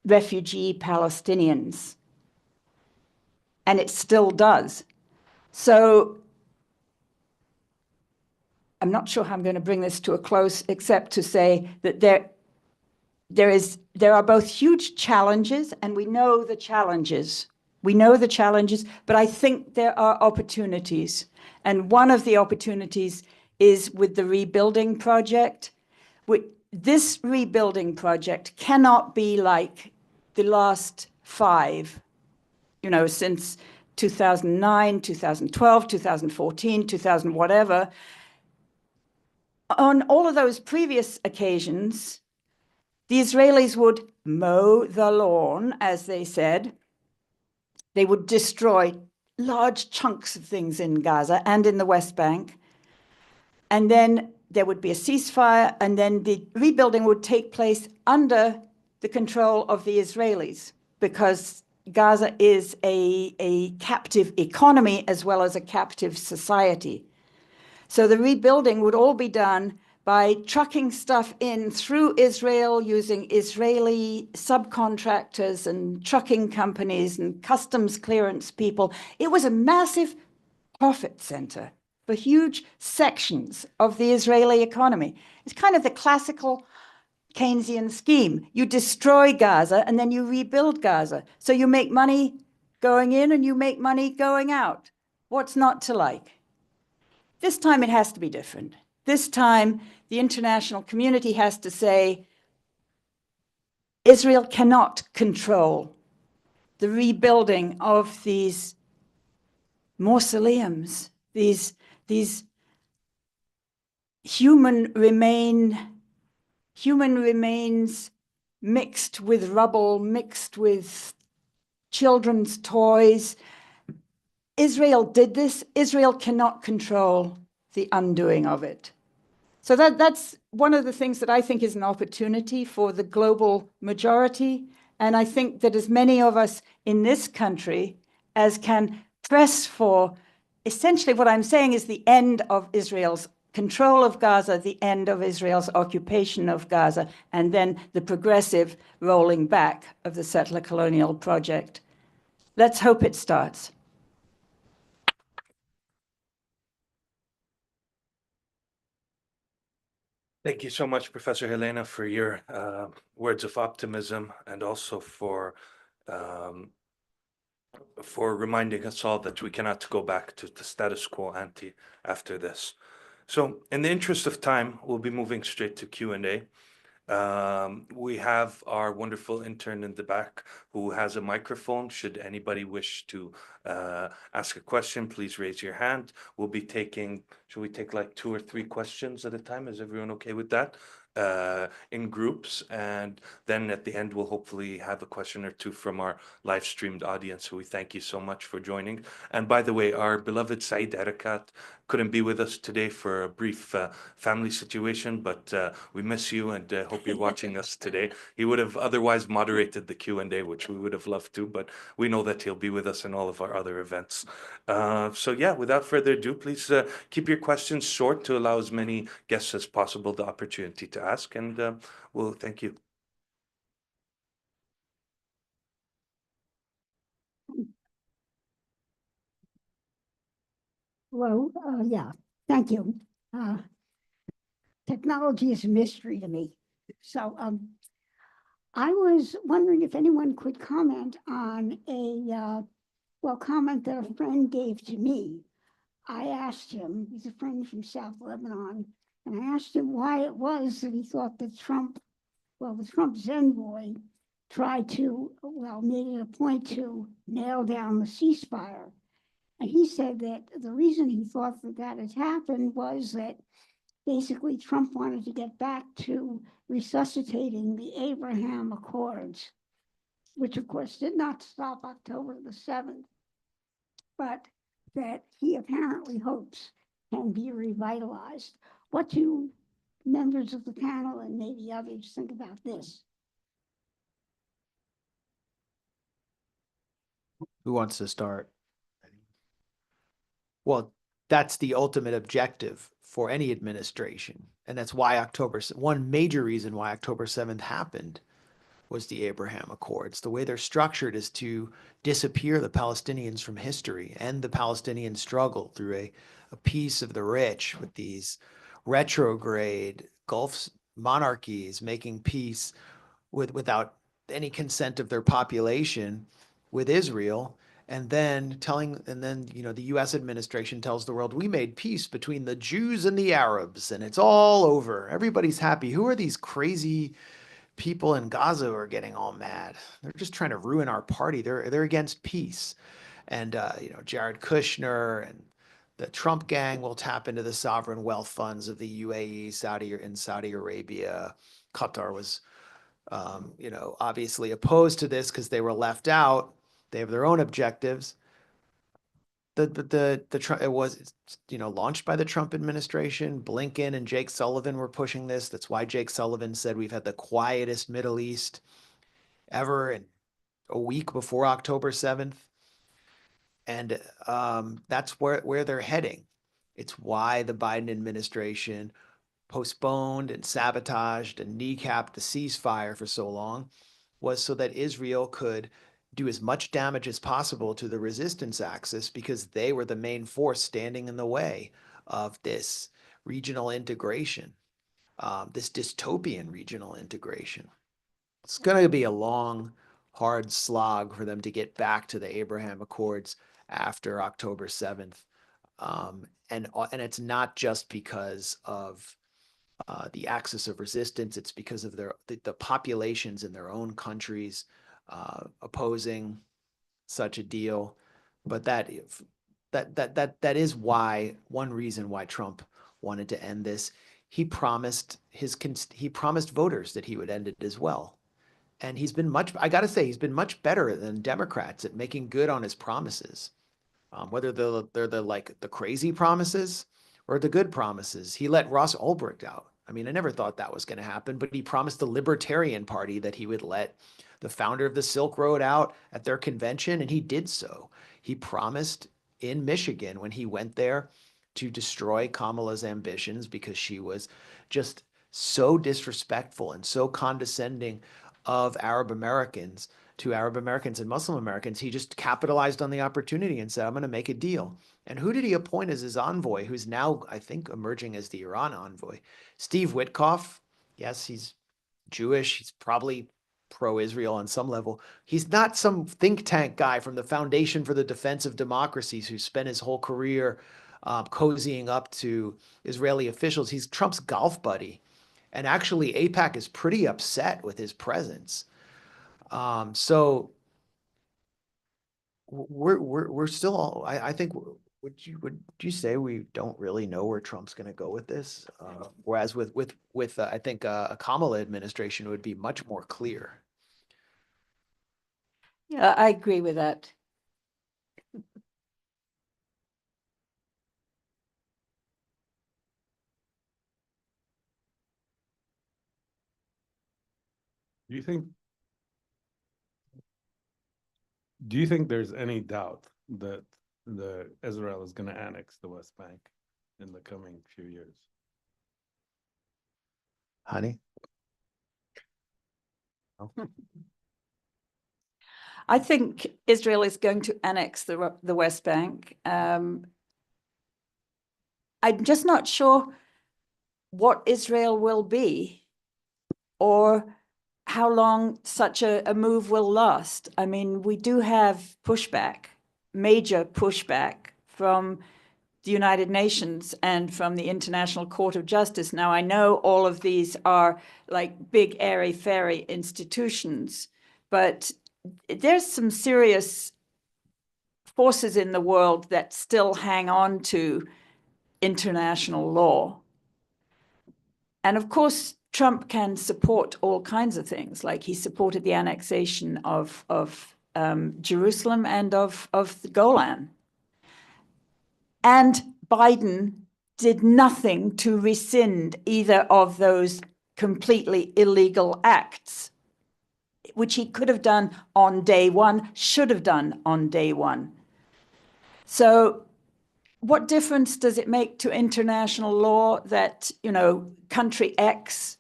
refugee Palestinians. And it still does. So I'm not sure how I'm going to bring this to a close, except to say that there are both huge challenges, and we know the challenges. We know the challenges, but I think there are opportunities. And one of the opportunities is with the rebuilding project. This rebuilding project cannot be like the last 5, since 2009, 2012, 2014, 2000, whatever. On all of those previous occasions, the Israelis would mow the lawn, as they said. They would destroy large chunks of things in Gaza and in the West Bank. And then there would be a ceasefire, and then the rebuilding would take place under the control of the Israelis, because Gaza is a captive economy as well as a captive society. So the rebuilding would all be done by trucking stuff in through Israel, using Israeli subcontractors and trucking companies and customs clearance people. It was a massive profit center for huge sections of the Israeli economy. It's kind of the classical Keynesian scheme. You destroy Gaza and then you rebuild Gaza. So you make money going in and you make money going out. What's not to like? This time it has to be different. This time the international community has to say, Israel cannot control the rebuilding of these mausoleums, these human remains mixed with rubble, mixed with children's toys. Israel did this. Israel cannot control the undoing of it. So that's one of the things that I think is an opportunity for the global majority. And I think that as many of us in this country as can press for, essentially what I'm saying is the end of Israel's control of Gaza, the end of Israel's occupation of Gaza, and then the progressive rolling back of the settler colonial project. Let's hope it starts. Thank you so much, Professor Helena, for your words of optimism, and also for reminding us all that we cannot go back to the status quo ante after this. So in the interest of time, we'll be moving straight to Q&A. We have our wonderful intern in the back who has a microphone. Should anybody wish to ask a question, please raise your hand. We'll be taking, should we take like 2 or 3 questions at a time? Is everyone okay with that? In groups, and then at the end we'll hopefully have a question or 2 from our live streamed audience, so we thank you so much for joining. And by the way, our beloved Saeed Erakat couldn't be with us today for a brief family situation, but we miss you and hope you're watching us today. He would have otherwise moderated the Q&A, which we would have loved to, but we know that he'll be with us in all of our other events. So yeah, without further ado, please keep your questions short to allow as many guests as possible the opportunity to ask, and well, thank you. Hello, yeah, thank you. Technology is a mystery to me. So I was wondering if anyone could comment on a comment that a friend gave to me. I asked him, he's a friend from South Lebanon, and I asked him why it was that he thought that the Trump's envoy tried to, made it a point to nail down the ceasefire. And he said that the reason he thought that that had happened was that basically Trump wanted to get back to resuscitating the Abraham Accords, which of course did not stop October the 7th, but that he apparently hopes can be revitalized. What do members of the panel and maybe others think about this? Who wants to start? Well, that's the ultimate objective for any administration. And that's why one major reason why October 7th happened was the Abraham Accords. The way they're structured is to disappear the Palestinians from history and the Palestinian struggle through a peace of the rich with these retrograde Gulf monarchies making peace without any consent of their population with Israel. And then the US administration tells the world, we made peace between the Jews and the Arabs and it's all over. Everybody's happy. Who are these crazy people in Gaza who are getting all mad? They're just trying to ruin our party. They're against peace. And Jared Kushner and the Trump gang will tap into the sovereign wealth funds of the UAE, Saudi Arabia. Qatar was obviously opposed to this because they were left out. They have their own objectives. It was launched by the Trump administration. Blinken and Jake Sullivan were pushing this. That's why Jake Sullivan said we've had the quietest Middle East ever in a week before October 7th. And that's where they're heading. It's why the Biden administration postponed and sabotaged and kneecapped the ceasefire for so long, was so that Israel could do as much damage as possible to the resistance axis because they were the main force standing in the way of this regional integration, this dystopian regional integration. It's going to be a long, hard slog for them to get back to the Abraham Accords after October 7th. And it's not just because of the axis of resistance. It's because of the populations in their own countries opposing such a deal. But that is one reason why Trump wanted to end this. He promised voters that he would end it as well. And I got to say, he's been much better than Democrats at making good on his promises. Whether they're the crazy promises or the good promises. He let Ross Ulbricht out. I mean, I never thought that was going to happen, but he promised the Libertarian Party that he would let the founder of the Silk Road out at their convention, and he did so. He promised in Michigan when he went there to destroy Kamala's ambitions because she was just so disrespectful and so condescending of Arab Americans to Arab Americans and Muslim Americans. He just capitalized on the opportunity and said, I'm going to make a deal. And who did he appoint as his envoy, who's now, I think, emerging as the Iran envoy? Steve Witkoff. Yes, he's Jewish. He's probably pro-Israel on some level. He's not some think tank guy from the Foundation for the Defense of Democracies who spent his whole career cozying up to Israeli officials. He's Trump's golf buddy. And actually, AIPAC is pretty upset with his presence. So we're still, I think, would you say we don't really know where Trump's going to go with this? Whereas with I think a Kamala administration would be much more clear. Yeah, I agree with that. Do you think there's any doubt that Israel is going to annex the West Bank in the coming few years? Hani? I think Israel is going to annex the West Bank. I'm just not sure what Israel will be or how long such a move will last. I mean, we do have pushback, major pushback from the United Nations and from the International Court of Justice. Now, I know all of these are like big, airy-fairy institutions, but there's some serious forces in the world that still hang on to international law. And of course, Trump can support all kinds of things, like he supported the annexation of Jerusalem and of the Golan. And Biden did nothing to rescind either of those completely illegal acts, which he could have done on day one, should have done on day one. So what difference does it make to international law that, you know, country X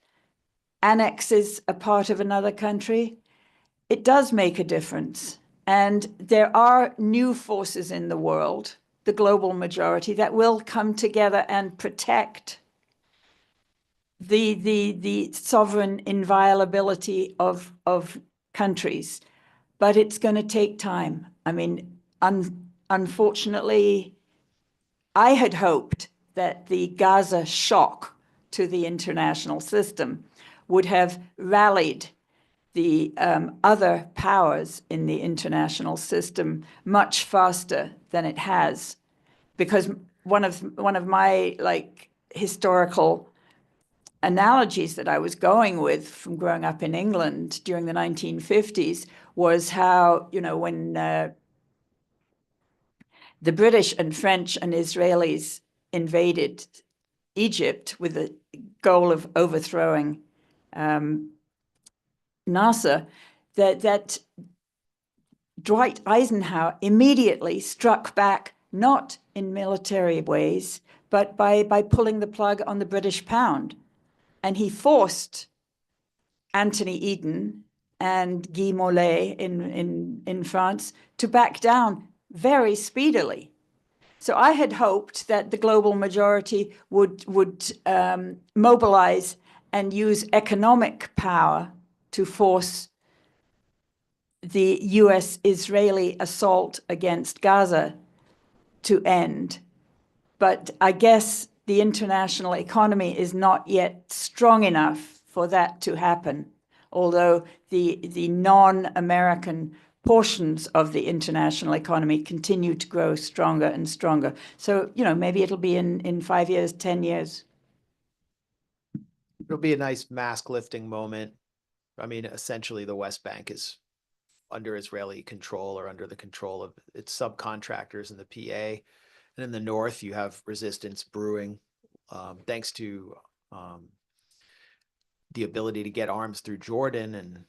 annexes a part of another country? It does make a difference. And there are new forces in the world, the global majority, that will come together and protect the sovereign inviolability of countries. But it's going to take time. I mean, unfortunately, I had hoped that the Gaza shock to the international system would have rallied the other powers in the international system much faster than it has, because one of my like historical analogies that I was going with from growing up in England during the 1950s was how, you know, when the British and French and Israelis invaded Egypt with the goal of overthrowing Nasser, that Dwight Eisenhower immediately struck back, not in military ways, but by pulling the plug on the British pound. And he forced Anthony Eden and Guy Mollet in France to back down very speedily. So I had hoped that the global majority would mobilize and use economic power to force the US-Israeli assault against Gaza to end. But I guess the international economy is not yet strong enough for that to happen, although the non-American portions of the international economy continue to grow stronger and stronger. So, you know, maybe it'll be in 5 years, 10 years. It'll be a nice mask lifting moment. I mean, essentially the West Bank is under Israeli control or under the control of its subcontractors in the PA. And in the north, you have resistance brewing, thanks to the ability to get arms through Jordan. And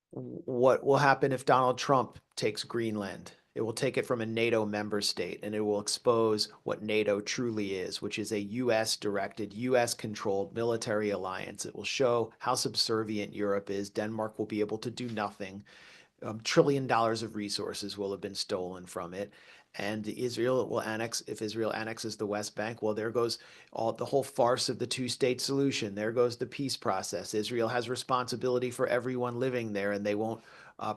what will happen if Donald Trump takes Greenland? It will take it from a NATO member state, and it will expose what NATO truly is, which is a US-directed, US-controlled military alliance. It will show how subservient Europe is. Denmark will be able to do nothing. $1 trillion of resources will have been stolen from it. And Israel will annex, if Israel annexes the West Bank, well, there goes the whole farce of the two-state solution. There goes the peace process. Israel has responsibility for everyone living there, and they won't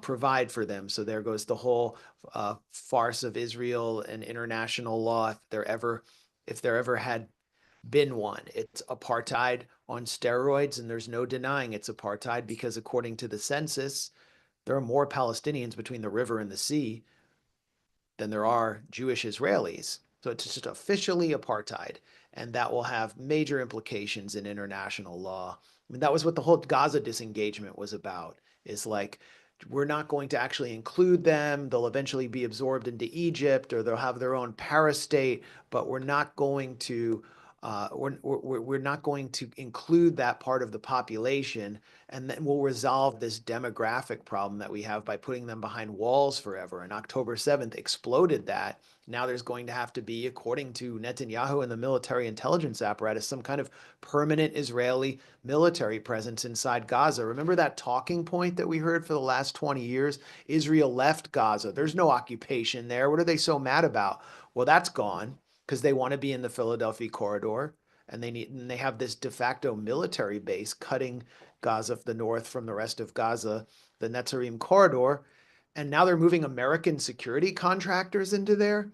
provide for them. So there goes the whole farce of Israel and international law, if there ever had been one. It's apartheid on steroids, and there's no denying it's apartheid, because according to the census, there are more Palestinians between the river and the sea than there are Jewish Israelis. So it's just officially apartheid, and that will have major implications in international law. I mean, that was what the whole Gaza disengagement was about, is like, we're not going to actually include them. They'll eventually be absorbed into Egypt, or they'll have their own parastate, but we're not going to we're not going to include that part of the population, and then we'll resolve this demographic problem that we have by putting them behind walls forever. And October 7th exploded that. Now there's going to have to be, according to Netanyahu and the military intelligence apparatus, some kind of permanent Israeli military presence inside Gaza. Remember that talking point that we heard for the last 20 years? Israel left Gaza. There's no occupation there. What are they so mad about? Well, that's gone because they want to be in the Philadelphia corridor, and they have this de facto military base cutting Gaza, the north from the rest of Gaza, the Netzarim corridor, and now they're moving American security contractors into there,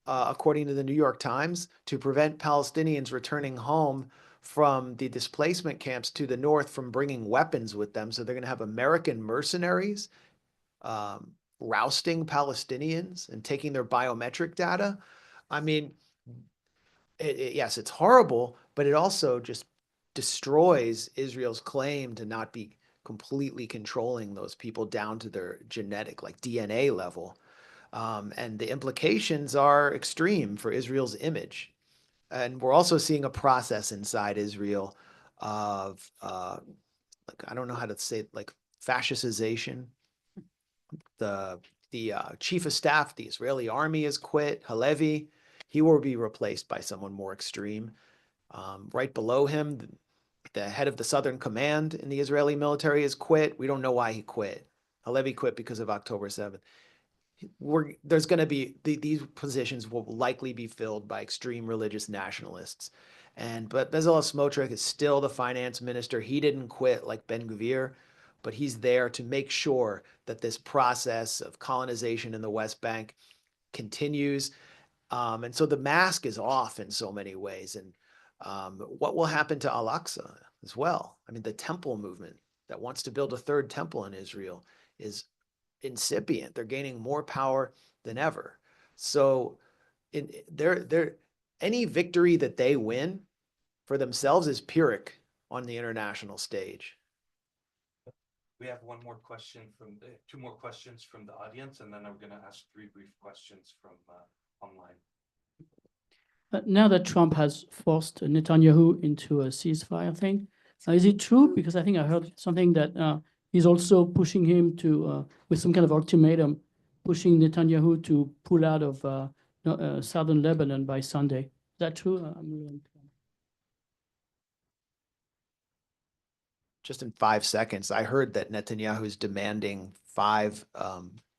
according to the New York Times, to prevent Palestinians returning home from the displacement camps to the north from bringing weapons with them. So they're going to have American mercenaries rousting Palestinians and taking their biometric data. I mean, yes, it's horrible, but it also just destroys Israel's claim to not be completely controlling those people down to their genetic, like DNA level. And the implications are extreme for Israel's image. And we're also seeing a process inside Israel of, like, I don't know how to say it, like fascicization. The chief of staff, the Israeli army has quit, Halevi. He will be replaced by someone more extreme. Right below him, the head of the Southern Command in the Israeli military has quit. We don't know why he quit. Halevi quit because of October 7th. There's going to be these positions will likely be filled by extreme religious nationalists. But Bezalel Smotrich is still the finance minister. He didn't quit like Ben-Gvir, but he's there to make sure that this process of colonization in the West Bank continues. And so the mask is off in so many ways. And what will happen to Al-Aqsa as well? I mean, the temple movement that wants to build a third temple in Israel is incipient. They're gaining more power than ever. So any victory that they win for themselves is Pyrrhic on the international stage. We have one more question two more questions from the audience, and then I'm going to ask 3 brief questions from online. Now that Trump has forced Netanyahu into a ceasefire thing, is it true? Because I think I heard something that he's also pushing him to, with some kind of ultimatum, pushing Netanyahu to pull out of southern Lebanon by Sunday. Is that true? Just in 5 seconds, I heard that Netanyahu is demanding 5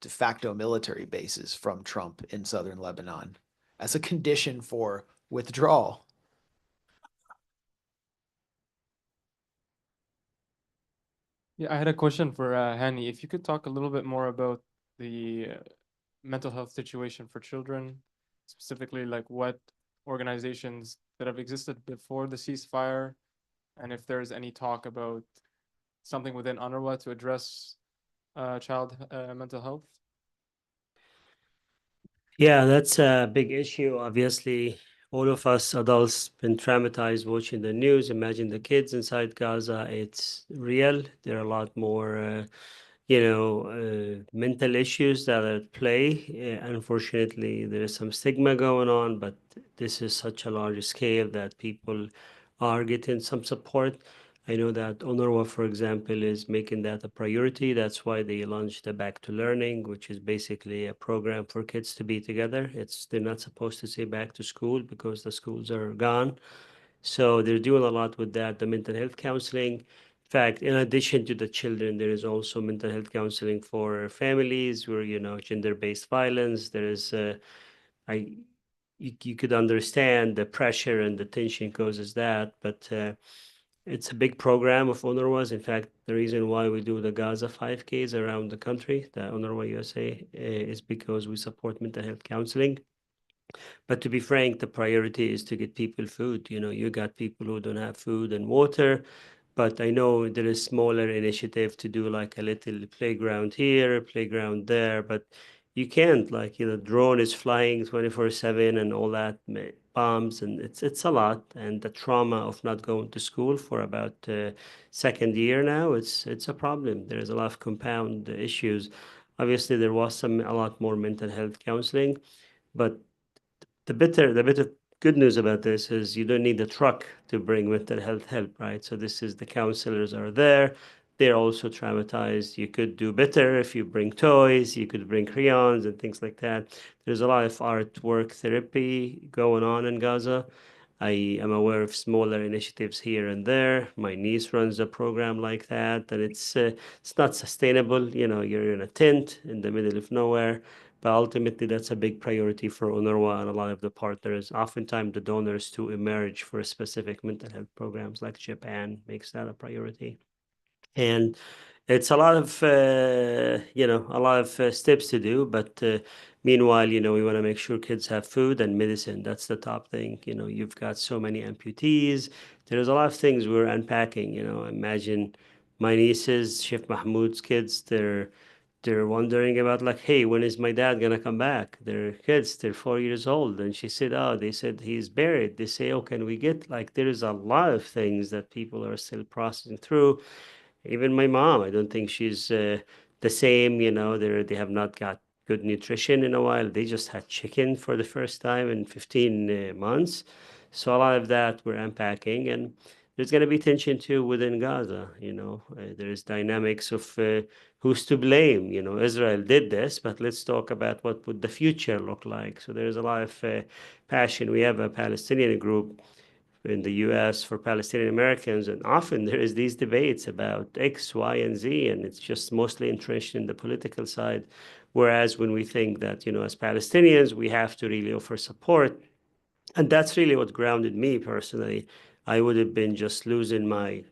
de facto military bases from Trump in southern Lebanon as a condition for withdrawal. Yeah, I had a question for Hani. If you could talk a little bit more about the mental health situation for children, specifically like what organizations that have existed before the ceasefire, and if there's any talk about something within UNRWA to address child mental health. Yeah, that's a big issue. Obviously, all of us adults been traumatized watching the news. Imagine the kids inside Gaza. It's real. There are a lot more, mental issues that are at play. Unfortunately, there is some stigma going on, but this is such a large scale that people are getting some support. I know that UNRWA, for example, is making that a priority. That's why they launched the Back to Learning, which is basically a program for kids to be together. They're not supposed to say back to school because the schools are gone. So they're doing a lot with that, the mental health counseling. In fact, in addition to the children, there is also mental health counseling for families where, gender-based violence. There is, you could understand the pressure and the tension causes that, but it's a big program of UNRWA's. In fact, the reason why we do the Gaza 5Ks around the country, the UNRWA USA, is because we support mental health counseling. But to be frank, the priority is to get people food. You got people who don't have food and water, but I know there is smaller initiative to do like a little playground here, playground there, but you can't, drone is flying 24/7 and all that, bombs, and it's a lot. And the trauma of not going to school for about second year now, it's a problem. There is a lot of compound issues. Obviously, there was a lot more mental health counseling, but the better good news about this is you don't need a truck to bring mental health help, right? So the counselors are there. They're also traumatized. You could do better if you bring toys, you could bring crayons and things like that. There's a lot of artwork therapy going on in Gaza. I am aware of smaller initiatives here and there. My niece runs a program like that, and it's not sustainable. You're in a tent in the middle of nowhere. But ultimately, that's a big priority for UNRWA and a lot of the partners. Oftentimes, the donors to emerge for specific mental health programs like Japan makes that a priority. And it's a lot of, steps to do. But meanwhile, we want to make sure kids have food and medicine. That's the top thing. You've got so many amputees. There's a lot of things we're unpacking. Imagine my nieces, Chef Mahmoud's kids, they're wondering about like, hey, when is my dad gonna come back? They're kids, they're 4 years old. And she said, oh, they said he's buried. They say, oh, can we get like, there is a lot of things that people are still processing through. Even my mom, I don't think she's the same, they have not got good nutrition in a while. They just had chicken for the first time in 15 months. So a lot of that we're unpacking, and there's going to be tension too within Gaza. There's dynamics of who's to blame. Israel did this, but let's talk about what would the future look like. So there's a lot of passion. We have a Palestinian group in the US for Palestinian Americans, and often there is these debates about X, Y, and Z, and it's just mostly entrenched in the political side. Whereas when we think that, as Palestinians, we have to really offer support, and that's really what grounded me personally. I would have been just losing my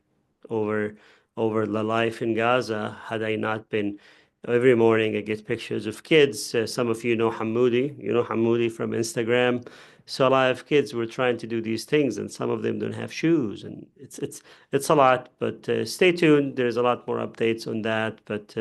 over over the life in Gaza had I not been. Every morning I get pictures of kids. Some of you know Hamoudi. You know Hamoudi from Instagram. So a lot of kids were trying to do these things, and some of them don't have shoes, and it's a lot. But stay tuned. There's a lot more updates on that. But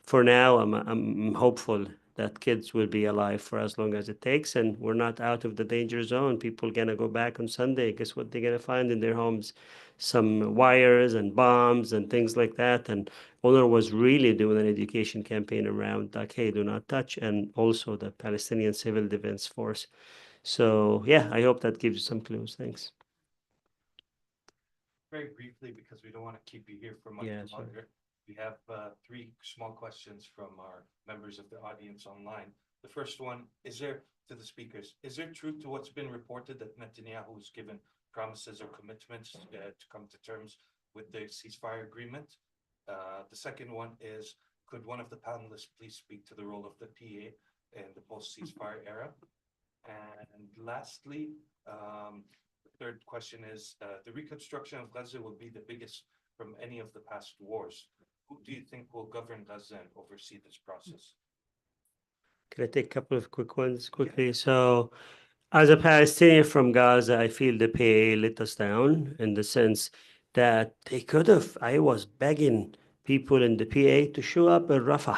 for now, I'm hopeful that kids will be alive for as long as it takes, and we're not out of the danger zone. People gonna go back on Sunday. Guess what they're gonna find in their homes? Some wires and bombs and things like that. And UNRWA was really doing an education campaign around like, hey, do not touch, and also the Palestinian Civil Defense Force. So yeah, I hope that gives you some clues. Thanks. Very briefly, because we don't want to keep you here for much longer. We have three small questions from our members of the audience online. The first one, to the speakers, is there truth to what's been reported that Netanyahu was given promises or commitments to come to terms with the ceasefire agreement? The second one is, could one of the panelists please speak to the role of the PA in the post-ceasefire era? And lastly, the third question is, the reconstruction of Gaza will be the biggest from any of the past wars. Who do you think will govern Gaza and oversee this process? Can I take a couple of quick ones quickly? Yeah. So as a Palestinian from Gaza, I feel the PA let us down in the sense that they could have. I was begging people in the PA to show up in Rafah,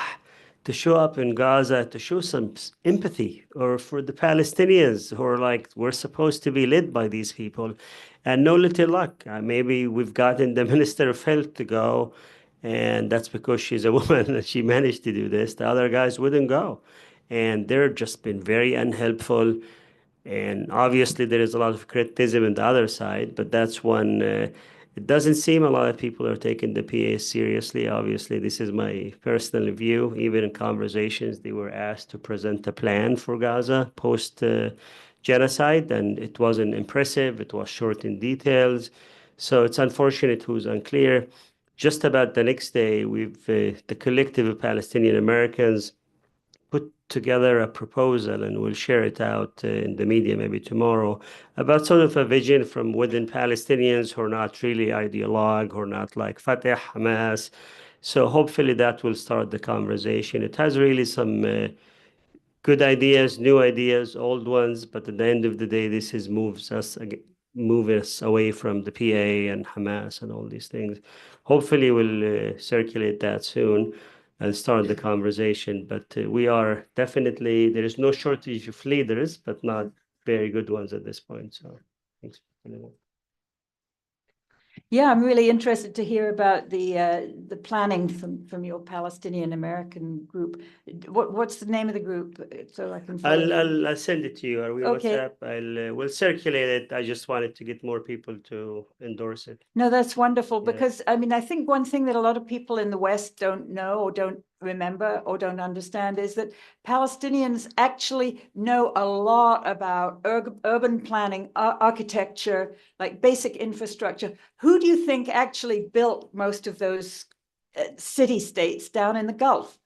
to show up in Gaza, to show some empathy, or for the Palestinians who are like, we're supposed to be led by these people. And no little luck. Maybe we've gotten the Minister of Health to go, and that's because she's a woman and she managed to do this. The other guys wouldn't go. And they're just been very unhelpful. And obviously, there is a lot of criticism on the other side, but that's one. It doesn't seem a lot of people are taking the PA seriously. Obviously, this is my personal view. Even in conversations, they were asked to present a plan for Gaza post genocide, and it wasn't impressive. It was short in details. So it's unfortunate who's unclear. Just about the next day, the collective of Palestinian Americans put together a proposal, and we'll share it out in the media maybe tomorrow, about sort of a vision from within Palestinians who are not really ideologue, who are not like Fatah, Hamas. So hopefully that will start the conversation. It has really some good ideas, new ideas, old ones, but at the end of the day, this is moves us away from the PA and Hamas and all these things. Hopefully we'll circulate that soon and start the conversation. But we are definitely, there is no shortage of leaders, but not very good ones at this point. So thanks. Yeah, I'm really interested to hear about the planning from your Palestinian American group. What's the name of the group so I can follow? I'll send it to you. Are we Okay. WhatsApp? We'll circulate it. I just wanted to get more people to endorse it. No, that's wonderful, Yeah. because I mean, I think one thing that a lot of people in the West don't know or don't remember or don't understand is that Palestinians actually know a lot about urban planning, architecture, like basic infrastructure. Who do you think actually built most of those city states down in the Gulf?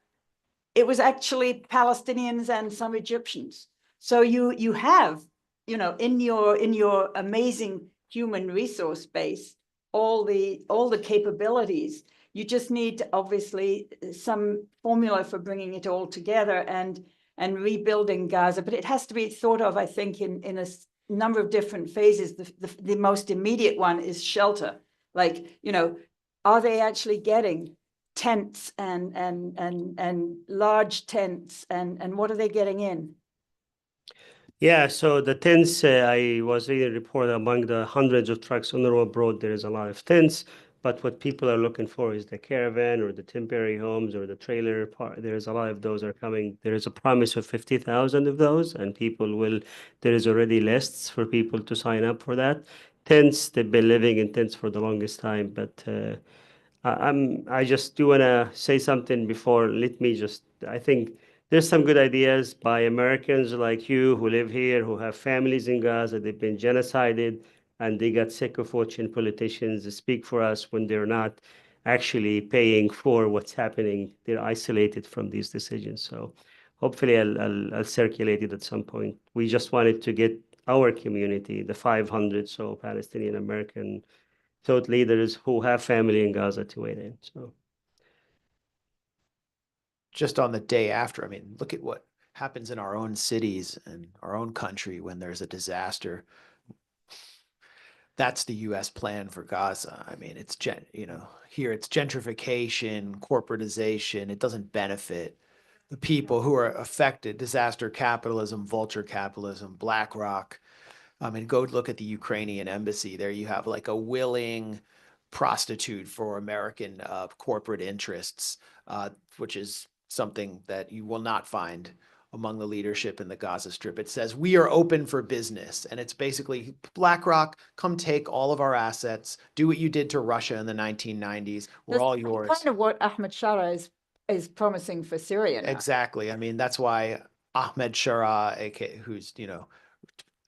it was actually Palestinians and some Egyptians. So you have, you know, in your amazing human resource base, all the capabilities. You just need obviously some formula for bringing it all together and rebuilding Gaza. But it has to be thought of, I think, in a number of different phases. The most immediate one is shelter. Like, you know, are they actually getting tents and large tents and what are they getting in? Yeah, so the tents, I was reading a report among the hundreds of trucks on the road road, there is a lot of tents, but what people are looking for is the caravan or the temporary homes or the trailer part. There's a lot of those are coming. There is a promise of 50,000 of those, and people will, there is already lists for people to sign up for that. Tents, they've been living in tents for the longest time, but I just do want to say something before. Let me just, I think there's some good ideas by Americans like you who live here, who have families in Gaza. They've been genocided and they got sick of watching politicians speak for us when they're not actually paying for what's happening. They're isolated from these decisions. So hopefully I'll circulate it at some point. We just wanted to get our community, the 500 so Palestinian American thought leaders who have family in Gaza to weigh in. So Just on the day after, I mean, look at what happens in our own cities and our own country when there's a disaster. That's the U.S. plan for Gaza. I mean, it's here it's gentrification, corporatization. It doesn't benefit the people who are affected. Disaster capitalism, vulture capitalism, BlackRock. I mean, go look at the Ukrainian embassy. There you have like a willing prostitute for American corporate interests, which is something that you will not find among the leadership in the Gaza Strip. It says, we are open for business. And it's basically, BlackRock, come take all of our assets, do what you did to Russia in the 1990s. We're all yours. Kind of what Ahmed Shara is promising for Syria now. Exactly. I mean, that's why Ahmed Shara, who's,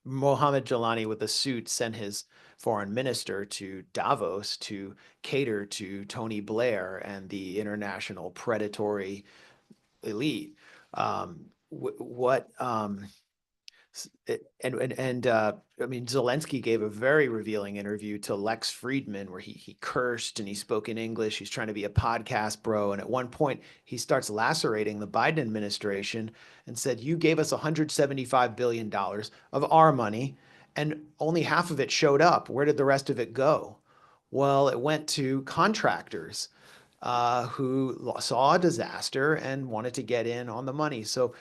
Mohammed Jalani with a suit, sent his foreign minister to Davos to cater to Tony Blair and the international predatory elite. I mean, Zelensky gave a very revealing interview to Lex Friedman where he cursed and he spoke in English. He's trying to be a podcast bro. And at one point, he starts lacerating the Biden administration and said, you gave us $175 billion of our money and only half of it showed up. Where did the rest of it go? Well, it went to contractors who saw a disaster and wanted to get in on the money. So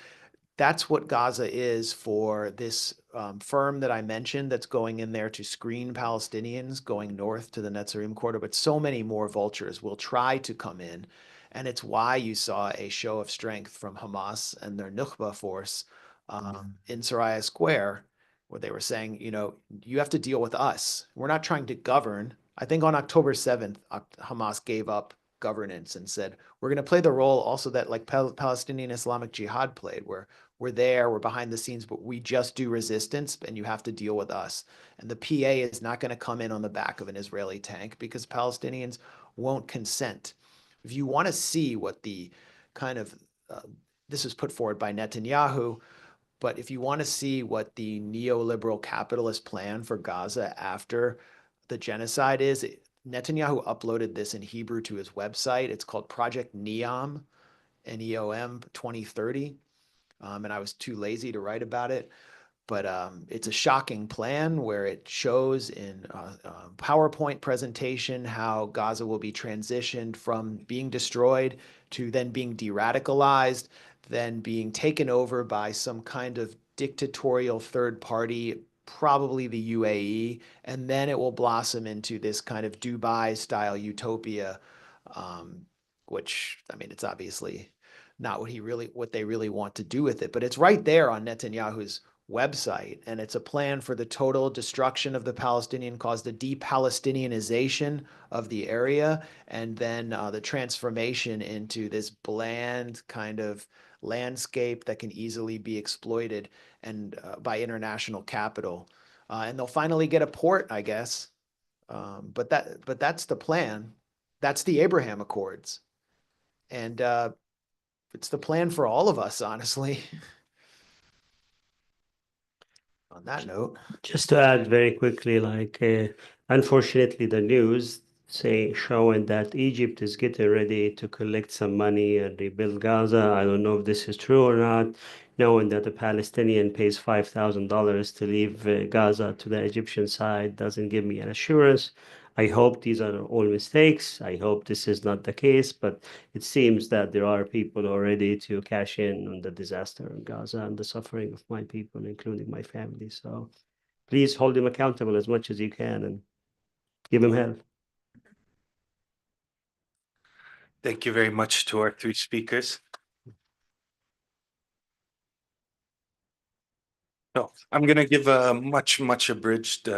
that's what Gaza is for this firm that I mentioned that's going in there to screen Palestinians going north to the Netzarim corridor, but so many more vultures will try to come in. And it's why you saw a show of strength from Hamas and their Nukhba force in Soraya Square, where they were saying, you have to deal with us. We're not trying to govern. I think on October 7th, Hamas gave up governance and said, we're going to play the role also that like Palestinian Islamic Jihad played, where we're there, we're behind the scenes, but we just do resistance and you have to deal with us. And the PA is not going to come in on the back of an Israeli tank because Palestinians won't consent. If you want to see what the kind of, this was put forward by Netanyahu, but if you want to see what the neoliberal capitalist plan for Gaza after the genocide is, Netanyahu uploaded this in Hebrew to his website. It's called Project Neom, Neom 2030. And I was too lazy to write about it. But it's a shocking plan where it shows in a PowerPoint presentation how Gaza will be transitioned from being destroyed to then being de-radicalized, then being taken over by some kind of dictatorial third party, probably the UAE, and then it will blossom into this kind of Dubai-style utopia, which, I mean, it's obviously not what they really want to do with it, but it's right there on Netanyahu's website, and it's a plan for the total destruction of the Palestinian cause, the de-Palestinianization of the area, and then the transformation into this bland kind of landscape that can easily be exploited and by international capital. And they'll finally get a port, I guess. But that's the plan. That's the Abraham Accords. And it's the plan for all of us, honestly. On that note, Just to add very quickly, unfortunately, the news showing that Egypt is getting ready to collect some money and rebuild Gaza. I don't know if this is true or not. Knowing that the Palestinian pays $5,000 to leave Gaza to the Egyptian side doesn't give me an assurance. I hope these are all mistakes. I hope this is not the case, but it seems that there are people already to cash in on the disaster in Gaza and the suffering of my people, including my family. So please hold him accountable as much as you can and give him help. Thank you very much to our three speakers. No, I'm going to give a much abridged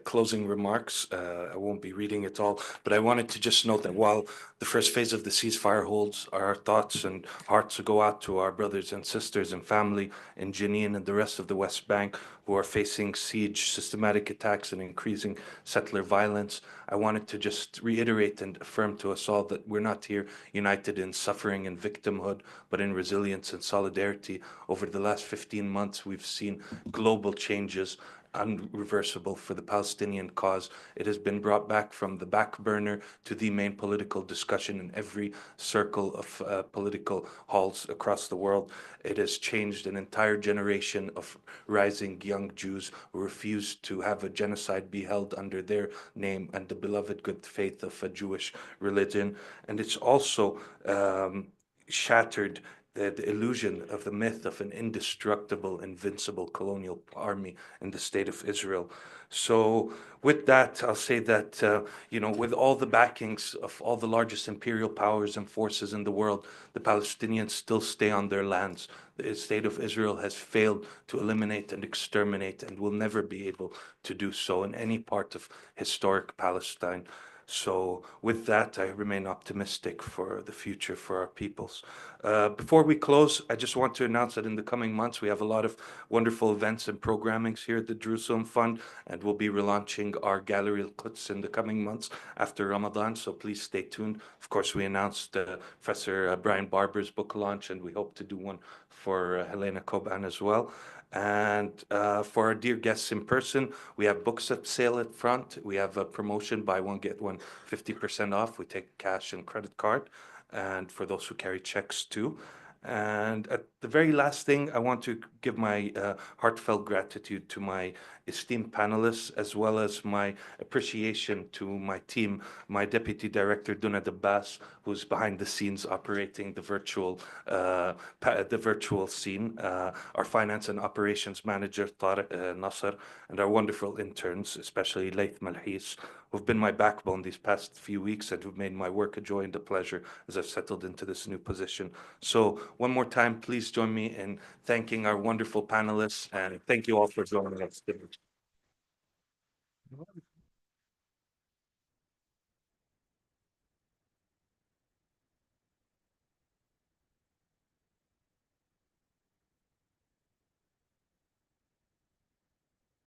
closing remarks. I won't be reading it all, but I wanted to just note that while the first phase of the ceasefire holds, our thoughts and hearts go out to our brothers and sisters and family in Jenin and the rest of the West Bank who are facing siege, systematic attacks, and increasing settler violence. I wanted to just reiterate and affirm to us all that we're not here united in suffering and victimhood, but in resilience and solidarity. Over the last 15 months, we've seen global changes unreversible for the Palestinian cause. It has been brought back from the back burner to the main political discussion in every circle of political halls across the world. It has changed an entire generation of rising young Jews who refuse to have a genocide be held under their name and the beloved good faith of a Jewish religion. And it's also shattered the illusion of the myth of an indestructible, invincible colonial army in the state of Israel. So with that, I'll say that, with all the backings of all the largest imperial powers and forces in the world, the Palestinians still stay on their lands. The state of Israel has failed to eliminate and exterminate and will never be able to do so in any part of historic Palestine. So with that, I remain optimistic for the future for our peoples. Before we close, I just want to announce that in the coming months, we have a lot of wonderful events and programmings here at the Jerusalem Fund, and we'll be relaunching our Gallery al-Quds in the coming months after Ramadan, so please stay tuned. Of course, we announced Professor Brian Barber's book launch, and we hope to do one for Helena Cobban as well. And for our dear guests in person, we have books at sale at front. We have a promotion, buy one, get one 50% off. We take cash and credit card. And for those who carry checks too. And at the very last thing, I want to give my heartfelt gratitude to my esteemed panelists, as well as my appreciation to my team, my Deputy Director, Dunad Abbas, who's behind the scenes operating the virtual scene, our Finance and Operations Manager, Tariq Nasser, and our wonderful interns, especially Laith Malhis, who've been my backbone these past few weeks and who've made my work a joy and a pleasure as I've settled into this new position. So one more time, please join me in thanking our wonderful panelists, and thank you all for joining us today.